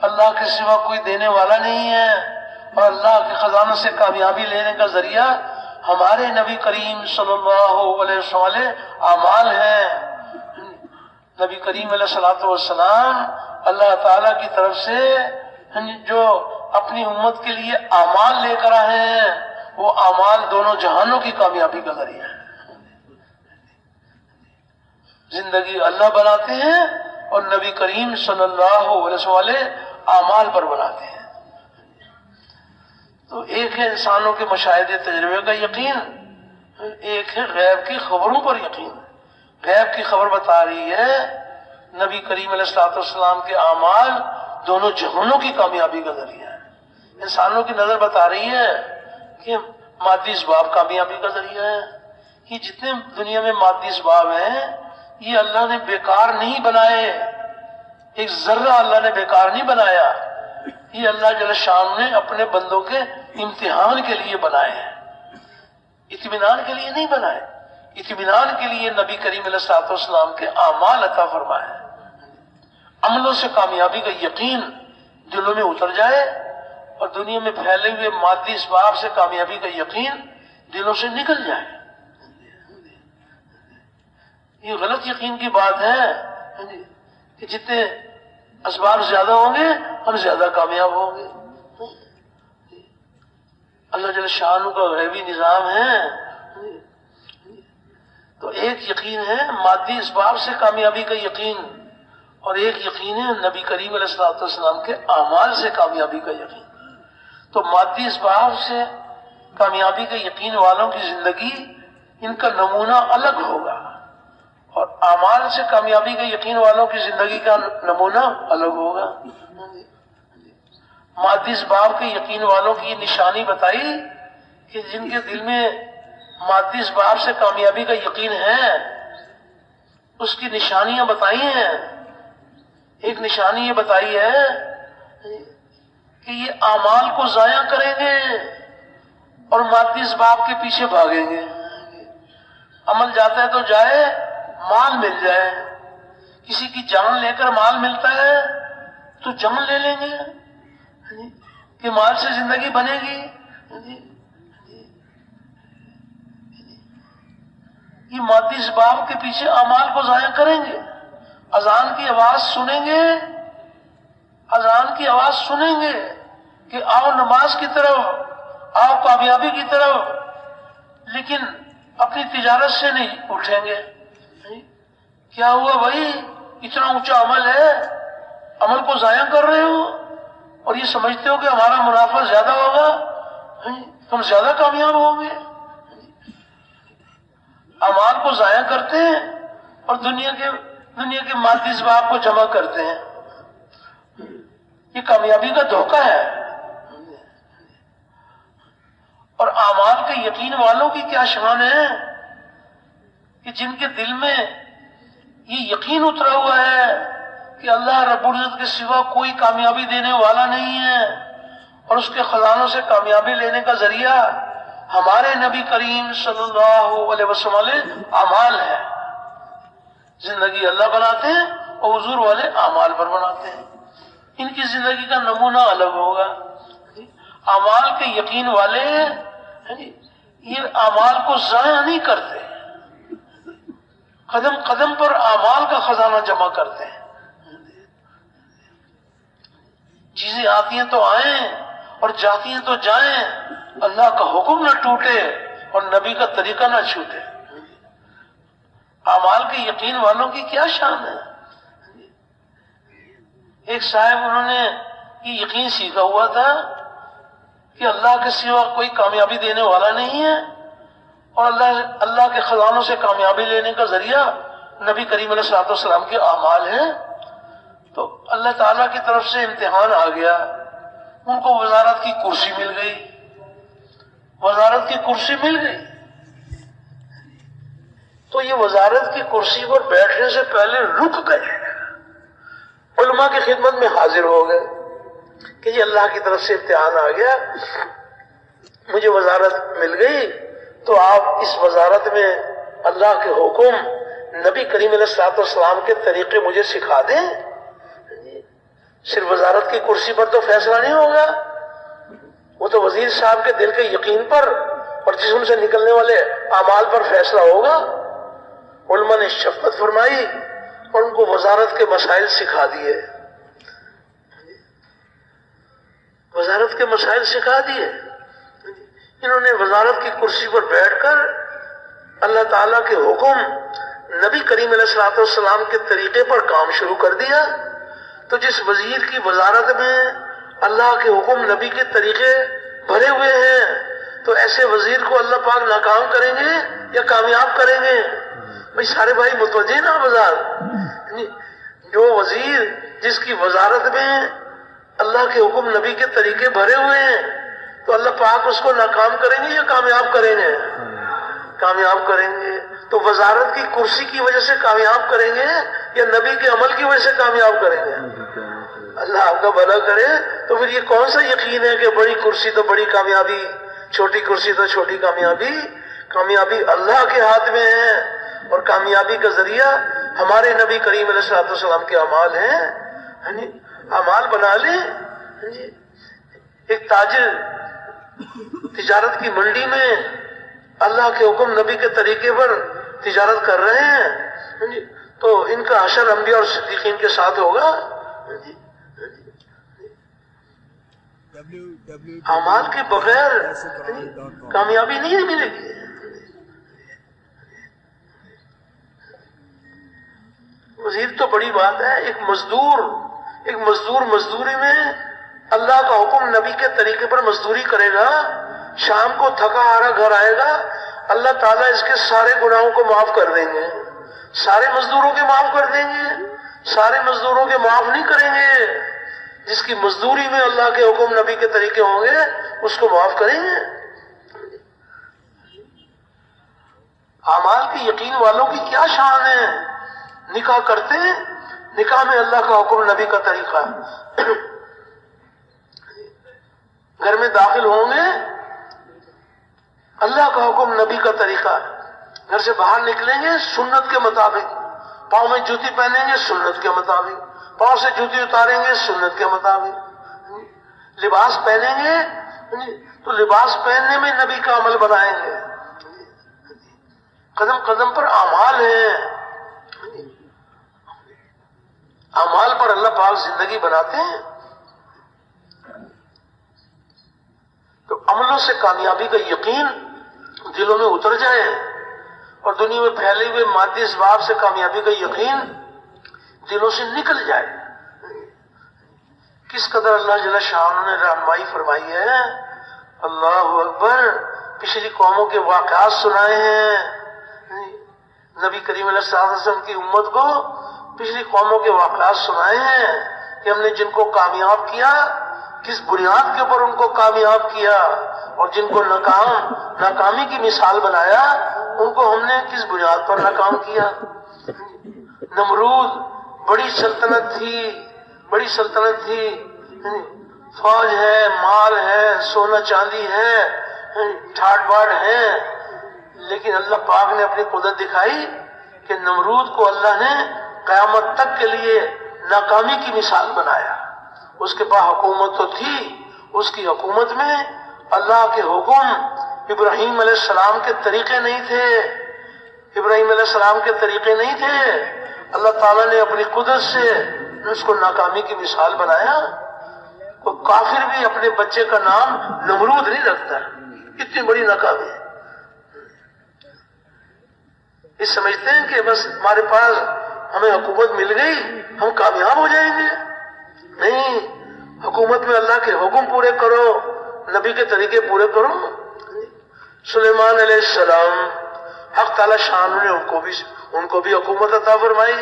اللہ کے سوا کوئی دینے والا نہیں ہے، اور اللہ کے خزانوں سے کامیابی لینے کا ذریعہ ہمارے نبی کریم صلی اللہ علیہ وسلم اعمال ہیں۔ نبی کریم علیہ الصلوۃ والسلام اللہ تعالیٰ کی طرف سے جو اپنی امت کے لیے اعمال لے کر آئے ہیں، وہ اعمال دونوں جہانوں کی کامیابی کا ذریعہ ہے۔ زندگی اللہ بناتے ہیں، اور نبی کریم صلی اللہ علیہ وسلم اعمال پر بناتے ہیں۔ تو ایک ہے انسانوں کے مشاہدے تجربے کا یقین، ایک ہے غیب کی خبروں پر یقین۔ غیب کی خبر بتا رہی ہے نبی کریم علیہ الصلوۃ والسلام کے اعمال دونوں جہانوں کی کامیابی کا ذریعہ ہے۔ انسانوں کی نظر بتا رہی ہے کہ مادی اسباب کامیابی کا ذریعہ ہے۔ یہ جتنے دنیا میں مادی اسباب ہیں، یہ اللہ نے بیکار نہیں بنائے، ایک ذرہ اللہ نے بیکار نہیں بنایا، یہ اللہ جل شان نے اپنے بندوں کے امتحان کے لیے بنائے ہیں، اطمینان کے لیے نہیں بنائے۔ اطمینان کے لیے نبی کریم علیہ الصلوۃ والسلام کے اعمال عطا فرمائے۔ عملوں سے کامیابی کا یقین دلوں میں اتر جائے، اور دنیا میں پھیلے ہوئے مادی اسباب سے کامیابی کا یقین دلوں سے نکل جائے۔ یہ غلط یقین کی بات ہے کہ جتنے اسباب زیادہ ہوں گے ہم زیادہ کامیاب ہوں گے۔ اللہ جل شان کا غیبی نظام ہے۔ تو ایک یقین ہے مادی اسباب سے کامیابی کا یقین، اور ایک یقین ہے نبی کریم علیہ الصلوۃ والسلام کے اعمال سے کامیابی کا یقین۔ تو مادی اسباب سے کامیابی کا یقین والوں کی زندگی، ان کا نمونہ الگ ہوگا، اور اعمال سے کامیابی کا یقین والوں کی زندگی کا نمونہ الگ ہوگا۔ مادی اسباب کے یقین والوں کی یہ نشانی بتائی کہ جن کے دل میں مادی اسباب سے کامیابی کا یقین ہے، اس کی نشانیاں بتائی ہیں۔ ایک نشانی یہ بتائی ہے کہ یہ اعمال کو ضائع کریں گے اور مادی اسباب کے پیچھے بھاگیں گے۔ عمل جاتا ہے تو جائے، مال مل جائے۔ کسی کی جان لے کر مال ملتا ہے تو جان لے لیں گے کہ مال سے زندگی بنے گی۔ یہ مادی اسباب کے پیچھے اعمال کو ضائع کریں گے۔ اذان کی آواز سنیں گے، اذان کی آواز سنیں گے کہ آؤ نماز کی طرف، آؤ کامیابی کی طرف، لیکن اپنی تجارت سے نہیں اٹھیں گے۔ کیا ہوا بھائی، اتنا اونچا عمل ہے، عمل کو ضائع کر رہے ہو اور یہ سمجھتے ہو کہ ہمارا منافع زیادہ ہوگا، ہم زیادہ کامیاب ہوں گے۔ اعمال کو ضائع کرتے ہیں اور دنیا کے مادی اسباب کو جمع کرتے ہیں۔ یہ کامیابی کا دھوکہ ہے. اور اعمال کے یقین والوں کی کیا شان ہے کہ جن کے دل میں یہ یقین اترا ہوا ہے کہ اللہ رب العزت کے سوا کوئی کامیابی دینے والا نہیں ہے، اور اس کے خزانوں سے کامیابی لینے کا ذریعہ ہمارے نبی کریم صلی اللہ علیہ وسلم اعمال ہے. زندگی اللہ بناتے ہیں اور حضور والے اعمال پر بناتے ہیں. ان کی زندگی کا نمونہ الگ ہوگا. اعمال کے یقین والے یہ اعمال کو ضائع نہیں کرتے، قدم قدم پر اعمال کا خزانہ جمع کرتے ہیں. چیزیں آتی ہیں تو آئیں اور جاتی ہیں تو جائیں، اللہ کا حکم نہ ٹوٹے اور نبی کا طریقہ نہ چھوٹے. اعمال کے یقین والوں کی کیا شان ہے. ایک صاحب انہوں نے یہ یقین سیکھا ہوا تھا کہ اللہ کے سوا کوئی کامیابی دینے والا نہیں ہے، اور اللہ کے خزانوں سے کامیابی لینے کا ذریعہ نبی کریم علیہ الصلوۃ والسلام کے اعمال ہیں. تو اللہ تعالیٰ کی طرف سے امتحان آ گیا. ان کو وزارت کی کرسی مل گئی. وزارت کی کرسی مل گئی تو یہ وزارت کی کرسی پر بیٹھنے سے پہلے رک گئے، علماء کی خدمت میں حاضر ہو گئے کہ یہ اللہ کی طرف سے امتحان آ گیا، مجھے وزارت مل گئی، تو آپ اس وزارت میں اللہ کے حکم نبی کریم علیہ الصلوۃ والسلام کے طریقے مجھے سکھا دیں. صرف وزارت کی کرسی پر تو فیصلہ نہیں ہوگا، وہ تو وزیر صاحب کے دل کے یقین پر اور جسم سے نکلنے والے اعمال پر فیصلہ ہوگا. علماء نے شفقت فرمائی اور ان کو وزارت کے مسائل سکھا دیے. وزارت کے مسائل سکھا دیے. انہوں نے وزارت کی کرسی پر بیٹھ کر اللہ تعالیٰ کے حکم نبی کریم علیہ الصلوۃ والسلام کے طریقے پر کام شروع کر دیا. تو جس وزیر کی وزارت میں اللہ کے حکم نبی کے طریقے بھرے ہوئے ہیں، تو ایسے وزیر کو اللہ پاک ناکام کریں گے یا کامیاب کریں گے؟ بھائی سارے بھائی متوجہ نا بازار. جو وزیر جس کی وزارت میں اللہ کے حکم نبی کے طریقے بھرے ہوئے ہیں، تو اللہ پاک اس کو ناکام کریں گے یا کامیاب کریں گے؟ کامیاب کریں گے. تو وزارت کی کرسی کی وجہ سے کامیاب کریں گے یا نبی کے عمل کی وجہ سے کامیاب کریں گے؟ اللہ آپ کا بھلا کرے. تو پھر یہ کون سا یقین ہے کہ بڑی کرسی تو بڑی کامیابی، چھوٹی کرسی تو چھوٹی کامیابی؟ کامیابی اللہ کے ہاتھ میں ہے، اور کامیابی کا ذریعہ ہمارے نبی کریم علیہ الصلوۃ والسلام کے اعمال ہیں. اعمال بنا لیں. ایک تاجر تجارت کی منڈی میں اللہ کے حکم نبی کے طریقے پر تجارت کر رہے ہیں، تو ان کا حشر انبیاء اور صدیقین کے ساتھ ہوگا. اعمال کے بغیر کامیابی نہیں ملے گی. وزیر تو بڑی بات ہے. ایک مزدور مزدوری میں اللہ کا حکم نبی کے طریقے پر مزدوری کرے گا، شام کو تھکا ہارا گھر آئے گا، اللہ تعالیٰ اس کے سارے گناہوں کو معاف کر دیں گے. سارے مزدوروں کے معاف کر دیں گے؟ سارے مزدوروں کے معاف نہیں کریں گے. جس کی مزدوری میں اللہ کے حکم نبی کے طریقے ہوں گے اس کو معاف کریں گے. اعمال کے یقین والوں کی کیا شان ہے. نکاح کرتے ہیں، نکاح میں اللہ کا حکم نبی کا طریقہ. گھر میں داخل ہوں گے، اللہ کا حکم نبی کا طریقہ. گھر سے باہر نکلیں گے سنت کے مطابق. پاؤں میں جوتی پہنیں گے سنت کے مطابق. پاؤں سے جوتی اتاریں گے سنت کے مطابق. لباس پہنیں گے تو لباس پہننے میں نبی کا عمل بنائیں گے. قدم قدم پر اعمال ہیں. اعمال پر اللہ پاک زندگی بناتے ہیں. تو عملوں سے کامیابی کا یقین دلوں میں اتر جائے اور دنیا میں پھیلے ہوئے مادی اسباب سے کامیابی کا یقین دلوں سے نکل جائے. کس قدر اللہ جل شانہ نے رہنمائی فرمائی ہے. اللہ اکبر. پچھلی قوموں کے واقعات سنائے ہیں نبی کریم علیہ السلام کی امت کو. پچھلی قوموں کے واقعات سنائے ہیں کہ ہم نے جن کو کامیاب کیا کس بنیاد کے اوپر ان کو کامیاب کیا، اور جن کو ناکامی کی مثال بنایا ان کو ہم نے کس بنیاد پر ناکام کیا۔ نمرود بڑی سلطنت تھی، فوج ہے، مال ہے، سونا چاندی ہے، ٹھاٹ باٹ ہے، لیکن اللہ پاک نے اپنی قدرت دکھائی کہ نمرود کو اللہ نے قیامت تک کے لیے ناکامی کی مثال بنایا۔ اس کے پاس حکومت تو تھی، اس کی حکومت میں اللہ کے حکم ابراہیم علیہ السلام کے طریقے نہیں تھے، اللہ تعالیٰ نے اپنی قدرت سے اس کو ناکامی کی مثال بنایا۔ تو کافر بھی اپنے بچے کا نام نمرود نہیں رکھتا، اتنی بڑی ناکامی ہے۔ یہ سمجھتے ہیں کہ بس ہمارے پاس ہمیں حکومت مل گئی ہم کامیاب ہو جائیں گے۔ نہیں، حکومت میں اللہ کے حکم پورے کرو، نبی کے طریقے پورے کرو۔ سلیمان علیہ السلام حق تعالی شان نے ان کو بھی حکومت عطا فرمائی۔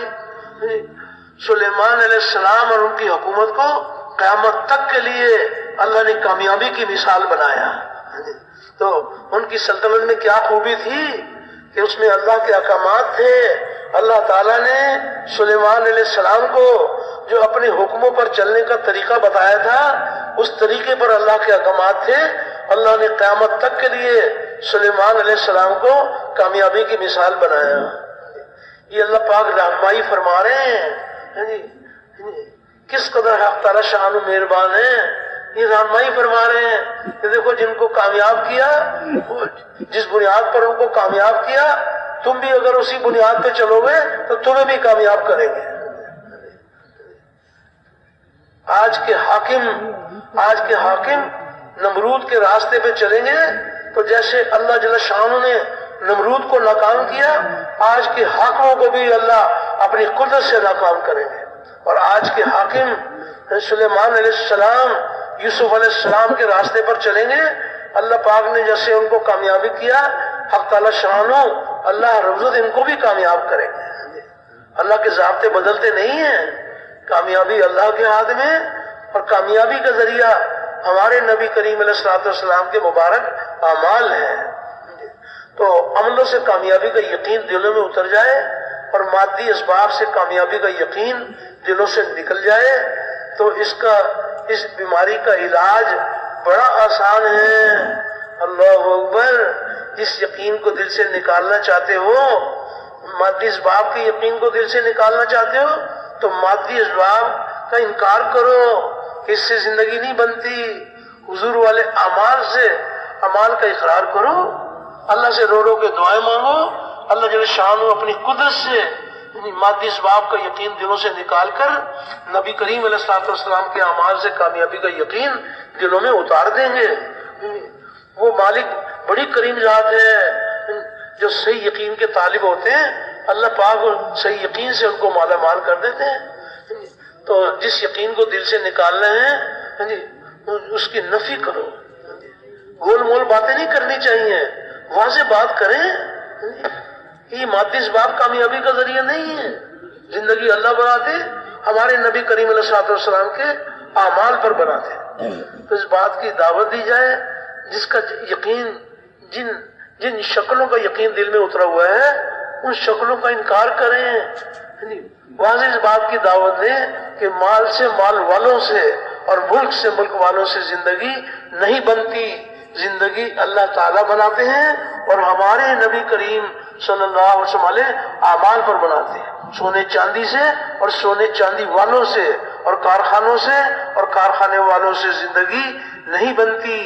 سلیمان علیہ السلام اور ان کی حکومت کو قیامت تک کے لیے اللہ نے کامیابی کی مثال بنایا۔ تو ان کی سلطنت میں کیا خوبی تھی کہ اس میں اللہ کے احکامات تھے۔ اللہ تعالیٰ نے سلیمان علیہ السلام کو جو اپنے حکموں پر چلنے کا طریقہ بتایا تھا اس طریقے پر اللہ کے احکامات تھے۔ اللہ نے قیامت تک کے لیے سلیمان علیہ السلام کو کامیابی کی مثال بنایا۔ یہ اللہ پاک رہنمائی فرما رہے ہیں، کس قدر حق تعالی شان و مہربان ہے۔ یہ رہنمائی فرما رہے ہیں کہ دیکھو جن کو کامیاب کیا، جس بنیاد پر ان کو کامیاب کیا، تم بھی اگر اسی بنیاد پہ چلو گے تو تمہیں بھی کامیاب کریں گے۔ آج کے حاکم نمرود کے راستے پہ چلیں گے تو جیسے اللہ جل شانہ نے نمرود کو ناکام کیا، آج کے حاکموں کو بھی اللہ اپنی قدرت سے ناکام کریں گے۔ اور آج کے حاکم سلیمان علیہ السلام یوسف علیہ السلام کے راستے پر چلیں گے، اللہ پاک نے جیسے ان کو کامیابی کیا، حق تعالی شانہ اللہ رب العزت ان کو بھی کامیاب کریں گے۔ اللہ کے ضابطے بدلتے نہیں ہیں، کامیابی اللہ کے ہاتھ میں، اور کامیابی کا ذریعہ ہمارے نبی کریم علیہ الصلوۃ والسلام کے مبارک اعمال ہیں۔ تو عملوں سے کامیابی کا یقین دلوں میں اتر جائے اور مادی اسباب سے کامیابی کا یقین دلوں سے نکل جائے تو اس بیماری کا علاج بڑا آسان ہے۔ اللہ اکبر۔ جس یقین کو دل سے نکالنا چاہتے ہو، مادی اسباب کے یقین کو دل سے نکالنا چاہتے ہو تو مادی اسباب کا انکار کرو کہ اس سے زندگی نہیں بنتی۔ حضور والے اعمال کا اقرار کرو، اللہ سے رو رو کے دعائیں مانگو، اللہ جل شانہ اپنی قدرت سے مادی اسباب کا یقین دلوں سے نکال کر نبی کریم علیہ الصلوۃ والسلام کے اعمال سے کامیابی کا یقین دلوں میں اتار دیں گے۔ وہ مالک بڑی کریم ذات ہے، جو صحیح یقین کے طالب ہوتے ہیں اللہ پاک صحیح یقین سے ان کو مالا مال کر دیتے ہیں۔ تو جس یقین کو دل سے نکالنا ہے اس کی نفی کرو، گول مول باتیں نہیں کرنی چاہیے، واضح بات کریں۔ یہ مادی اسباب کامیابی کا ذریعہ نہیں ہے، زندگی اللہ بناتے، ہمارے نبی کریم علیہ الصلوۃ والسلام کے اعمال پر بناتے۔ تو اس بات کی دعوت دی جائے جس کا یقین جن شکلوں کا یقین دل میں اترا ہوا ہے ان شکلوں کا انکار کریں۔ واضح اس بات کی دعوت دیں کہ مال سے مال والوں سے اور ملک سے ملک والوں سے زندگی نہیں بنتی، زندگی اللہ تعالیٰ بناتے ہیں اور ہمارے نبی کریم صلی اللہ علیہ وسلم علیہ اعمال پر بناتے ہیں۔ سونے چاندی سے اور سونے چاندی والوں سے اور کارخانوں سے اور کارخانے والوں سے زندگی نہیں بنتی،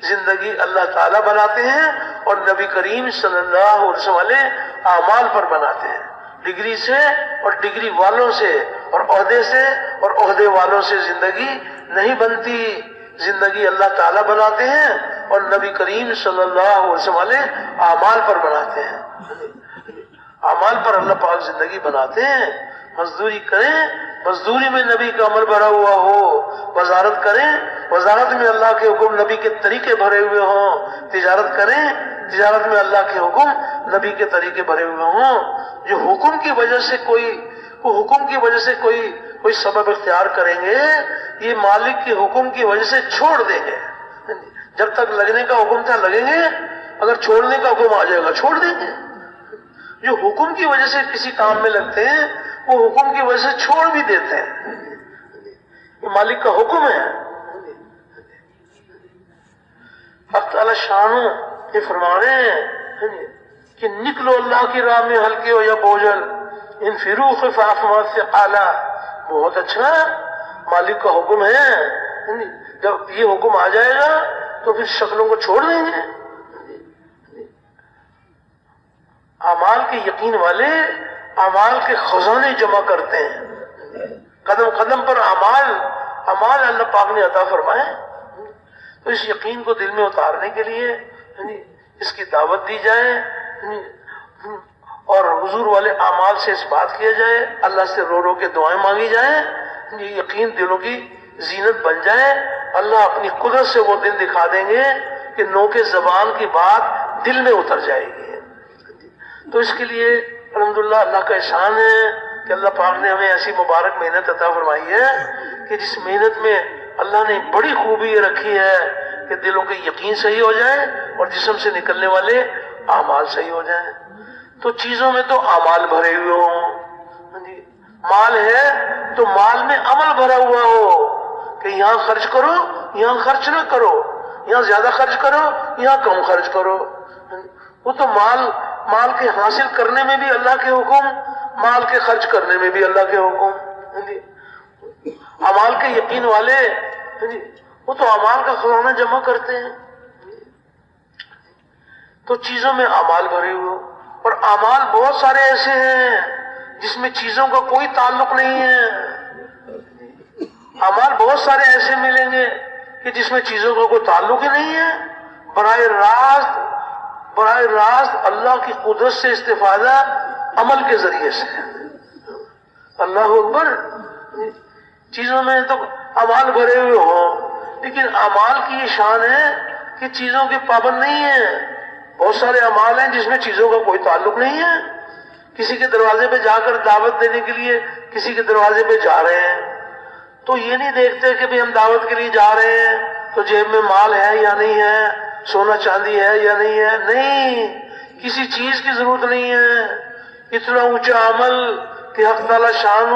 زندگی اللہ تعالیٰ بناتے ہیں اور نبی کریم صلی اللہ علیہ وسلم علیہ اعمال پر بناتے ہیں۔ ڈگری سے اور ڈگری والوں سے اور عہدے سے اور عہدے والوں سے زندگی نہیں بنتی، زندگی اللہ تعالیٰ بناتے ہیں اور نبی کریم صلی اللہ علیہ وسلم علیہ اعمال پر بناتے ہیں۔ اعمال پر اللہ پاک زندگی بناتے ہیں۔ مزدوری کریں، مزدوری میں نبی کا عمل بھرا ہوا ہو، وزارت کریں، وزارت میں اللہ کے حکم نبی کے طریقے بھرے ہوئے ہوں، تجارت کریں، تجارت میں اللہ کے حکم نبی کے طریقے بھرے ہوئے ہوں۔ جو حکم کی وجہ سے کوئی کوئی سبب اختیار کریں گے یہ مالک کے حکم کی وجہ سے چھوڑ دیں گے. جب تک لگنے کا حکم تھا لگیں گے، اگر چھوڑنے کا حکم آ جائے گا چھوڑ دیں گے. جو حکم کی وجہ سے کسی کام میں لگتے ہیں وہ حکم کی وجہ سے چھوڑ بھی دیتے ہیں. یہ مالک کا حکم ہے. حق تعالی شان یہ فرما رہے ہیں کہ نکلو اللہ کی راہ میں ہلکے ہو یا بوجھل، انفروا خفافا وثقالا. بہت اچھا مالک کا حکم ہے. جب یہ حکم آ جائے گا تو پھر شکلوں کو چھوڑ دیں گے. اعمال کے یقین والے اعمال کے خزانے جمع کرتے ہیں. قدم قدم پر اعمال اللہ پاک نے عطا فرمائے. تو اس یقین کو دل میں اتارنے کے لیے اس کی دعوت دی جائے اور حضور والے اعمال سے اس بات کیا جائے، اللہ سے رو رو کے دعائیں مانگی جائیں. یہ یقین دلوں کی زینت بن جائے. اللہ اپنی قدرت سے وہ دن دکھا دیں گے کہ نوک زبان کی بات دل میں اتر جائے گی. تو اس کے لیے الحمدللہ اللہ کا احسان ہے کہ اللہ پاک نے ہمیں ایسی مبارک محنت عطا فرمائی ہے کہ جس محنت میں اللہ نے بڑی خوبی یہ رکھی ہے کہ دلوں کے یقین صحیح ہو جائے اور جسم سے نکلنے والے اعمال صحیح ہو جائیں. تو چیزوں میں تو اعمال بھرے ہوئے ہوں، مال ہے تو مال میں عمل بھرا ہوا ہو کہ یہاں خرچ کرو یہاں خرچ نہ کرو، یہاں زیادہ خرچ کرو یہاں کم خرچ کرو. وہ تو مال کے حاصل کرنے میں بھی اللہ کے حکم، مال کے خرچ کرنے میں بھی اللہ کے حکم. اعمال کے یقین والے وہ تو اعمال کا خزانہ جمع کرتے ہیں. تو چیزوں میں اعمال بھرے ہوئے، اور اعمال بہت سارے ایسے ہیں جس میں چیزوں کا کوئی تعلق نہیں ہے. اعمال بہت سارے ایسے ملیں گے کہ جس میں چیزوں کا کوئی تعلق ہی نہیں ہے. براہ راست اللہ کی قدرت سے استفادہ عمل کے ذریعے سے. اللہ اکبر. چیزوں میں تو اعمال بھرے ہوئے ہوں لیکن اعمال کی یہ شان ہے کہ چیزوں کے پابند نہیں ہے. بہت سارے اعمال ہیں جس میں چیزوں کا کوئی تعلق نہیں ہے. کسی کے دروازے پہ جا کر دعوت دینے کے لیے کسی کے دروازے پہ جا رہے ہیں تو یہ نہیں دیکھتے کہ بھی ہم دعوت کے لیے جا رہے ہیں تو جیب میں مال ہے یا نہیں ہے، سونا چاندی ہے یا نہیں ہے. نہیں، کسی چیز کی ضرورت نہیں ہے. اتنا اونچا عمل کہ حق تعالی شان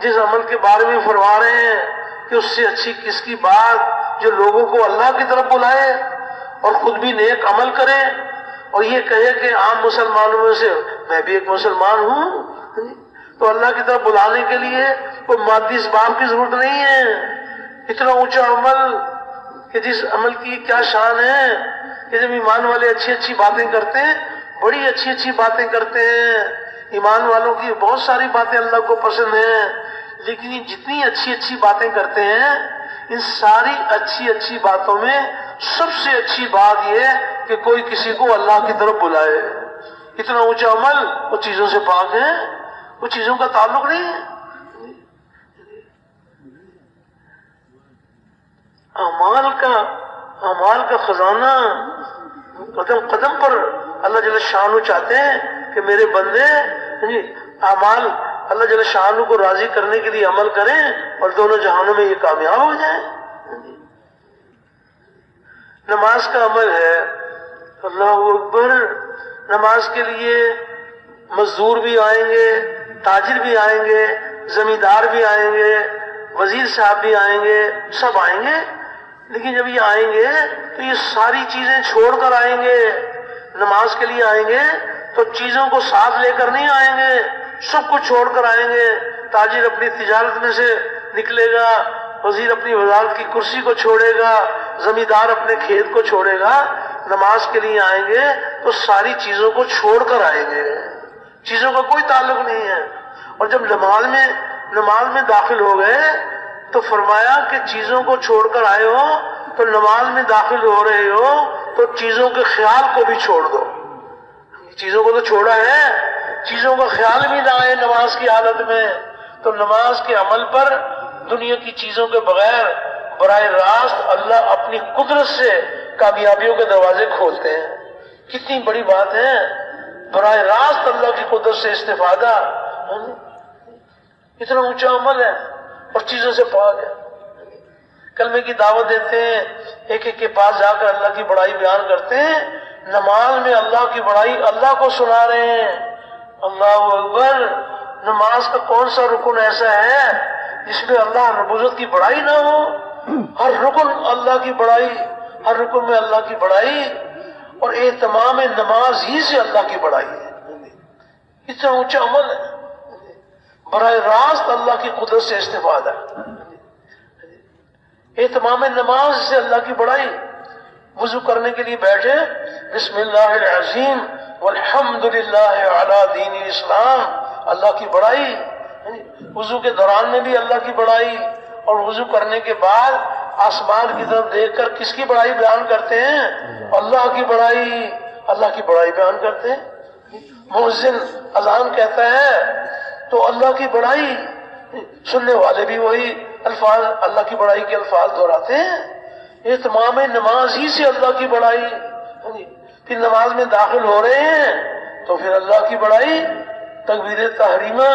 جس عمل کے بارے میں فرما رہے ہیں کہ اس سے اچھی کس کی بات جو لوگوں کو اللہ کی طرف بلائے اور خود بھی نیک عمل کرے اور یہ کہے کہ عام مسلمانوں میں سے میں بھی ایک مسلمان ہوں. تو اللہ کی طرف بلانے کے لیے کوئی مادی اسباب کی ضرورت نہیں ہے. اتنا اونچا عمل کہ جس عمل کی کیا شان ہے کہ جب ایمان والے اچھی اچھی باتیں کرتے ہیں، بڑی اچھی اچھی باتیں کرتے ہیں. ایمان والوں کی بہت ساری باتیں اللہ کو پسند ہیں، لیکن یہ جتنی اچھی اچھی باتیں کرتے ہیں ان ساری اچھی اچھی باتوں میں سب سے اچھی بات یہ کہ کوئی کسی کو اللہ کی طرف بلائے. اتنا اونچا عمل وہ چیزوں سے پاک ہے، وہ چیزوں کا تعلق نہیں ہے. اعمال کا خزانہ قدم قدم پر اللہ جل شانہ چاہتے ہیں کہ میرے بندے اعمال اللہ جل شانہ کو راضی کرنے کے لیے عمل کریں اور دونوں جہانوں میں یہ کامیاب ہو جائیں. نماز کا عمل ہے. اللہ اکبر. نماز کے لیے مزدور بھی آئیں گے، تاجر بھی آئیں گے، زمیندار بھی آئیں گے، وزیر صاحب بھی آئیں گے، سب آئیں گے. لیکن جب یہ آئیں گے تو یہ ساری چیزیں چھوڑ کر آئیں گے. نماز کے لیے آئیں گے تو چیزوں کو ساتھ لے کر نہیں آئیں گے، سب کچھ چھوڑ کر آئیں گے. تاجر اپنی تجارت میں سے نکلے گا، وزیر اپنی وزارت کی کرسی کو چھوڑے گا، زمیندار اپنے کھیت کو چھوڑے گا. نماز کے لیے آئیں گے تو ساری چیزوں کو چھوڑ کر آئیں گے، چیزوں کا کوئی تعلق نہیں ہے. اور جب نماز میں داخل ہو گئے تو فرمایا کہ چیزوں کو چھوڑ کر آئے ہو تو نماز میں داخل ہو رہے ہو تو چیزوں کے خیال کو بھی چھوڑ دو. چیزوں کو تو چھوڑا ہے، چیزوں کا خیال بھی نہ آئے نماز کی حالت میں. تو نماز کے عمل پر دنیا کی چیزوں کے بغیر براہ راست اللہ اپنی قدرت سے کامیابیوں کے دروازے کھولتے ہیں. کتنی بڑی بات ہے، براہ راست اللہ کی قدرت سے استفادہ. اتنا اونچا عمل ہے اور چیزوں سے پاک ہے. کلمے کی دعوت دیتے ہیں، ایک ایک کے پاس جا کر اللہ کی بڑائی بیان کرتے ہیں. نماز میں اللہ کی بڑائی اللہ کو سنا رہے ہیں. اللہ اکبر. نماز کا کون سا رکن ایسا ہے جس میں اللہ رب العزت کی بڑائی نہ ہو؟ ہر رکن اللہ کی بڑائی، ہر رکن میں اللہ کی بڑائی، اور اہتمام نماز ہی سے اللہ کی بڑائی ہے. اتنا اونچا عمل ہے، براہ راست اللہ کی قدرت سے استفادہ ہے. اہتمام نماز سے اللہ کی بڑائی. وضو کرنے کے لیے بیٹھے، بسم اللہ العظیم والحمد للہ علی دین الاسلام، اللہ کی بڑائی. وضو کے دوران میں بھی اللہ کی بڑائی، اور وضو کرنے کے بعد آسمان کی طرف دیکھ کر کس کی بڑائی بیان کرتے ہیں؟ اللہ کی بڑائی. اللہ کی بڑائی بیان کرتے ہیں. مؤذن اذان کہتا ہے تو اللہ کی بڑائی، سننے والے بھی وہی الفاظ اللہ کی بڑائی کے الفاظ دہراتے ہیں. اہتمام نماز ہی سے اللہ کی بڑائی. پھر نماز میں داخل ہو رہے ہیں تو پھر اللہ کی بڑائی، تکبیر تحریمہ،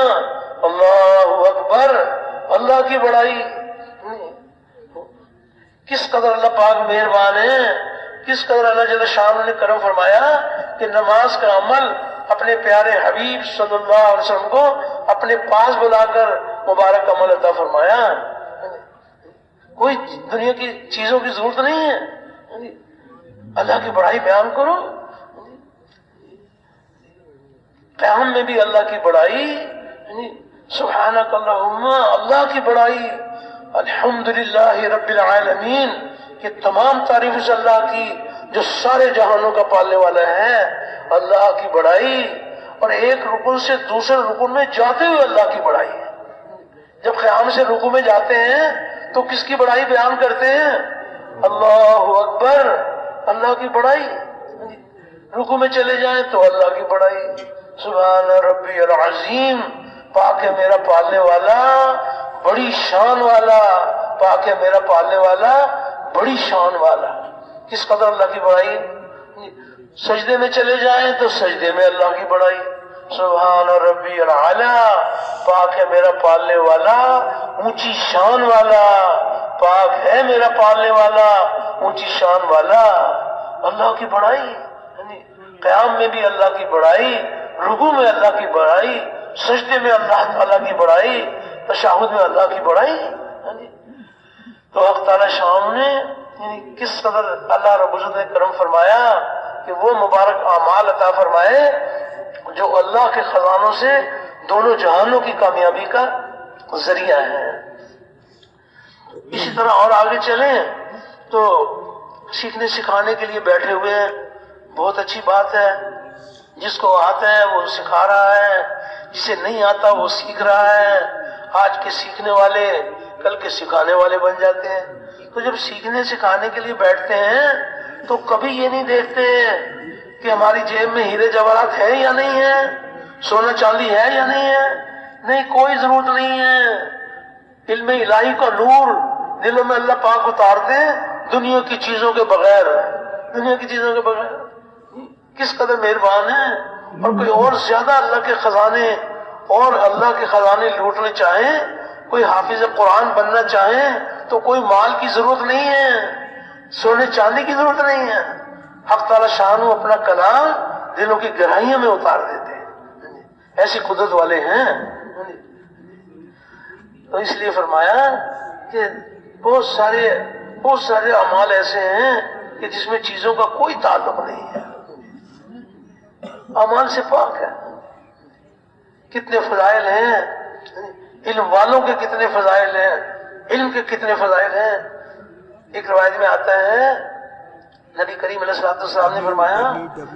اللہ اکبر، اللہ کی بڑائی. کس قدر اللہ پاک مہربان ہے، کس قدر اللہ جل شان نے کرم فرمایا کہ نماز کا عمل اپنے پیارے حبیب صلی اللہ علیہ وسلم کو اپنے پاس بلا کر مبارک عمل عطا فرمایا. کوئی دنیا کی چیزوں کی ضرورت نہیں ہے، اللہ کی بڑائی بیان کرو. قیام میں بھی اللہ کی بڑائی، سبحانک اللہم، اللہ کی بڑائی. الحمدللہ رب العالمین، کہ تمام تعریف اس اللہ کی جو سارے جہانوں کا پالنے والا ہے. اللہ کی بڑائی. اور ایک رکن سے دوسرے رکن میں جاتے ہوئے اللہ کی بڑائی. جب قیام سے رکوع میں جاتے ہیں تو کس کی بڑائی بیان کرتے ہیں؟ اللہ اکبر، اللہ کی بڑائی. رکوع میں چلے جائیں تو اللہ کی بڑائی. سبحان ربی العظیم، پاک ہے میرا پالنے والا، بڑی شان والا. پاک ہے میرا پالنے والا، بڑی شان والا. کس قدر اللہ کی بڑائی. سجدے میں چلے جائیں تو سجدے میں اللہ کی بڑائی. سبحان ربی العالی، پاک ہے میرا پالنے والا، اونچی شان والا. پاک ہے میرا پالنے والا، اونچی شان والا. اللہ کی بڑائی. قیام میں بھی اللہ کی بڑائی، رکوع میں اللہ کی بڑائی، سجدے میں اللہ تعالیٰ کی بڑائی، تشہد میں اللہ کی بڑائی. تو حق تعالیٰ شام نے کس قدر اللہ رب العزت نے کرم فرمایا کہ وہ مبارک اعمال عطا فرمائے جو اللہ کے خزانوں سے دونوں جہانوں کی کامیابی کا ذریعہ ہے. اسی طرح اور آگے چلیں تو سیکھنے سکھانے کے لیے بیٹھے ہوئے ہیں، بہت اچھی بات ہے. جس کو آتا ہے وہ سکھا رہا ہے، جسے نہیں آتا وہ سیکھ رہا ہے. آج کے سیکھنے والے کل کے سکھانے والے بن جاتے ہیں. تو جب سیکھنے سکھانے کے لیے بیٹھتے ہیں تو کبھی یہ نہیں دیکھتے کہ ہماری جیب میں ہیرے جواہرات ہیں یا نہیں ہے، سونا چاندی ہے یا نہیں ہے. نہیں، کوئی ضرورت نہیں ہے. علم الہی کا نور دلوں میں اللہ پاک اتارتے ہیں دنیا کی چیزوں کے بغیر. دنیا کی چیزوں کے بغیر. کس قدر مہربان ہے. اور کوئی اور زیادہ اللہ کے خزانے اور اللہ کے خزانے لوٹنے چاہیں، کوئی حافظ قرآن بننا چاہیں تو کوئی مال کی ضرورت نہیں ہے، سونے چاندی کی ضرورت نہیں ہے. حق تعالی شان اپنا کلام دلوں کی گہرائیوں میں اتار دیتے ہیں. ایسی قدرت والے ہیں. تو اس لیے فرمایا کہ بہت سارے اعمال ایسے ہیں کہ جس میں چیزوں کا کوئی تعلق نہیں ہے، اعمال سے پاک ہے. کتنے فضائل ہیں، علم والوں کے کتنے فضائل ہیں، علم کے کتنے فضائل ہیں. ایک روایت میں آتا ہے نبی کریم علیہ الصلوۃ والسلام نے فرمایا،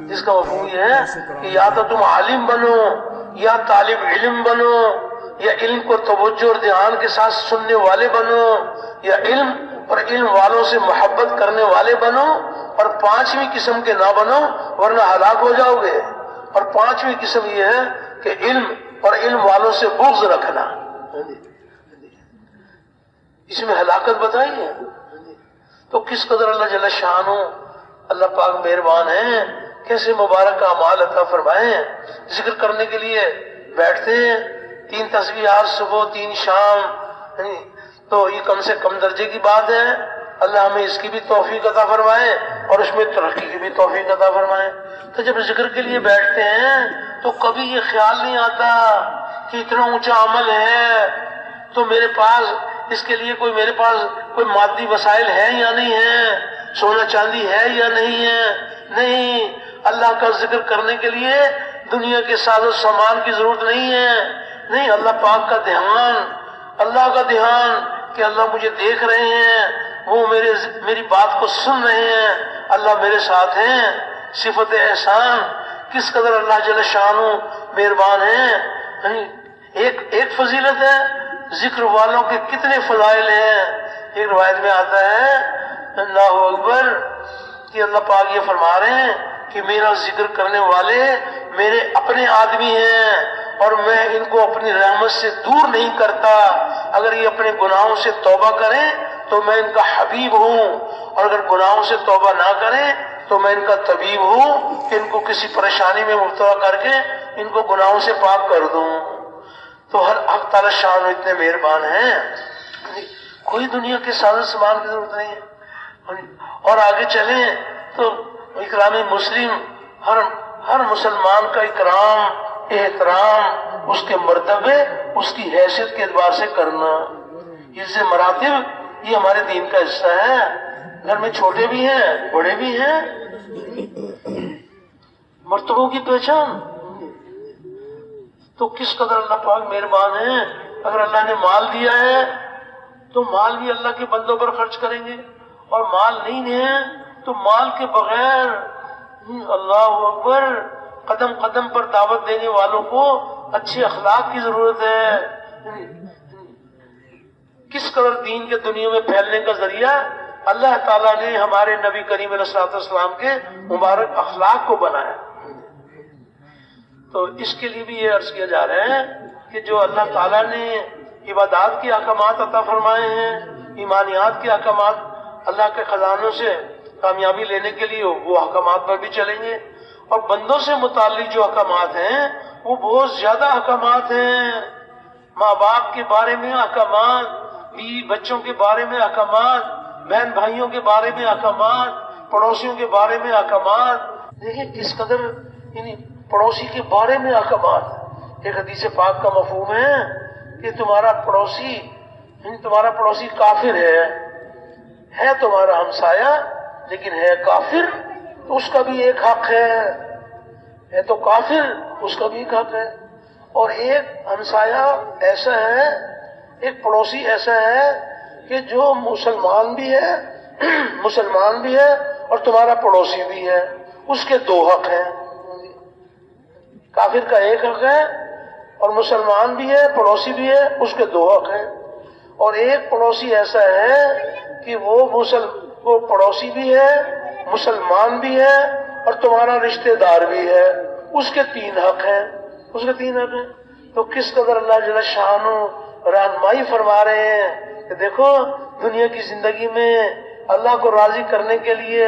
جس کا مفہوم یہ ہے کہ یا تو تم عالم بنو یا طالب علم بنو، یا علم کو توجہ اور دھیان کے ساتھ سننے والے بنو، یا علم اور علم والوں سے محبت کرنے والے بنو، اور پانچویں قسم کے نہ بنو ورنہ ہلاک ہو جاؤ گے. اور پانچویں قسم یہ ہے کہ علم اور علم والوں سے بغض رکھنا. اس میں ہلاکت بتائی ہے. تو کس قدر اللہ جل شانہ، اللہ پاک مہربان ہیں، کیسے مبارک اعمال عطا فرمائے. ذکر کرنے کے لیے بیٹھتے ہیں 3 تسبیحات صبح 3 شام، تو یہ کم سے کم درجے کی بات ہے۔ اللہ ہمیں اس کی بھی توفیق عطا فرمائے اور اس میں ترقی کی بھی توفیق عطا فرمائے۔ تو جب ذکر کے لیے بیٹھتے ہیں تو کبھی یہ خیال نہیں آتا کہ اتنا اونچا عمل ہے تو میرے پاس اس کے لیے میرے پاس کوئی مادی وسائل ہے یا نہیں ہے، سونا چاندی ہے یا نہیں ہے۔ نہیں، اللہ کا ذکر کرنے کے لیے دنیا کے ساز و سامان کی ضرورت نہیں ہے۔ نہیں، اللہ پاک کا دھیان، اللہ کا دھیان کہ اللہ مجھے دیکھ رہے ہیں، وہ میری بات کو سن رہے ہیں، اللہ میرے ساتھ ہیں۔ صفت احسان، کس قدر اللہ جل شانہ مہربان ہیں۔ ایک فضیلت ہے، ذکر والوں کے کتنے فضائل ہیں۔ ایک روایت میں آتا ہے اللہ اکبر کہ اللہ پاک یہ فرما رہے ہیں کہ میرا ذکر کرنے والے میرے اپنے آدمی ہیں اور میں ان کو اپنی رحمت سے دور نہیں کرتا۔ اگر یہ اپنے گناہوں سے توبہ کریں تو میں ان کا حبیب ہوں، اور اگر گناہوں سے توبہ نہ کریں تو میں ان کا طبیب ہوں کہ ان کو کسی پریشانی میں مبتلا کر کے ان کو گناہوں سے پاک کر دوں۔ تو ہر حق تعالی شان اتنے مہربان ہیں، کوئی دنیا کے ساز و سامان کی ضرورت نہیں ہے۔ اور آگے چلیں تو اکرام مسلم، ہر مسلمان کا اکرام، احترام، اس کے مرتبے، اس کی حیثیت کے اعتبار سے کرنا، یہ سے مراتب یہ ہمارے دین کا حصہ ہے۔ گھر میں چھوٹے بھی ہیں، بڑے بھی ہیں، مرتبوں کی پہچان۔ تو کس قدر اللہ پاک مہربان ہے، اگر اللہ نے مال دیا ہے تو مال بھی اللہ کے بندوں پر خرچ کریں گے، اور مال نہیں ہے تو مال کے بغیر اللہ اکبر قدم قدم پر دعوت دینے والوں کو اچھے اخلاق کی ضرورت ہے۔ کس قدر دین کے دنیا میں پھیلنے کا ذریعہ اللہ تعالیٰ نے ہمارے نبی کریم علیہ الصلوۃ والسلام کے مبارک اخلاق کو بنایا۔ تو اس کے لیے بھی یہ عرض کیا جا رہا ہے کہ جو اللہ تعالیٰ نے عبادات کے احکامات عطا فرمائے ہیں، ایمانیات کے احکامات، اللہ کے خزانوں سے کامیابی لینے کے لیے وہ احکامات پر بھی چلیں گے، اور بندوں سے متعلق جو احکامات ہیں وہ بہت زیادہ احکامات ہیں۔ ماں باپ کے بارے میں احکامات، بیوی بچوں کے بارے میں احکامات، بہن بھائیوں کے بارے میں احکامات، پڑوسیوں کے بارے میں احکامات۔ دیکھیں کس قدر پڑوسی کے بارے میں احکامات۔ ایک حدیث پاک کا مفہوم ہے کہ تمہارا پڑوسی کافر ہے تمہارا ہمسایہ لیکن ہے کافر، تو اس کا بھی ایک حق ہے تو کافر، اس کا بھی ایک حق ہے۔ اور ایک ہمسایہ ایسا ہے، ایک پڑوسی ایسا ہے کہ جو مسلمان بھی ہے اور تمہارا پڑوسی بھی ہے، اس کے 2 حق ہیں۔ کافر کا ایک حق ہے اور مسلمان بھی ہے، پڑوسی بھی ہے، اس کے 2 حق ہیں۔ اور ایک پڑوسی ایسا ہے کہ وہ پڑوسی بھی ہے، مسلمان بھی ہے اور تمہارا رشتہ دار بھی ہے، اس کے 3 حق ہیں، تو کس قدر اللہ جل شانہ رہنمائی فرما رہے ہیں کہ دیکھو دنیا کی زندگی میں اللہ کو راضی کرنے کے لیے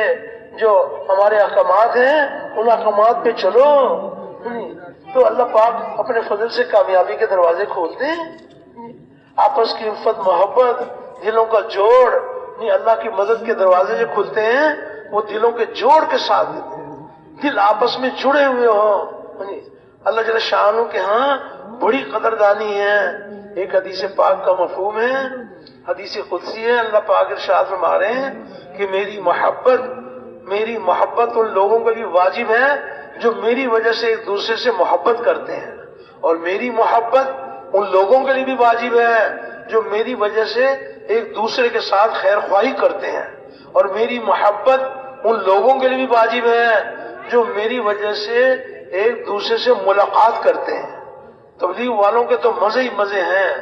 جو ہمارے احکامات ہیں ان احکامات پہ چلو، تو اللہ پاک اپنے فضل سے کامیابی کے دروازے کھولتے ہیں۔ آپس کی الفت، محبت، دلوں کا جوڑ، اللہ کی مدد کے دروازے جو کھلتے ہیں وہ دلوں کے جوڑ کے ساتھ دیتے ہیں، دل آپس میں جڑے ہوئے ہوں۔ اللہ جل شانہ کے ہاں بڑی قدردانی ہے۔ ایک حدیث پاک کا مفہوم ہے، حدیث قدسی ہے، اللہ پاک ارشاد فرما رہے ہیں کہ میری محبت ان لوگوں کے لیے واجب ہے جو میری وجہ سے ایک دوسرے سے محبت کرتے ہیں، اور میری محبت ان لوگوں کے لیے بھی واجب ہے جو میری وجہ سے ایک دوسرے کے ساتھ خیر خواہی کرتے ہیں، اور میری محبت ان لوگوں کے لیے بھی واجب ہے جو میری وجہ سے ایک دوسرے سے ملاقات کرتے ہیں۔ تبلیغ والوں کے تو مزے ہی مزے ہیں،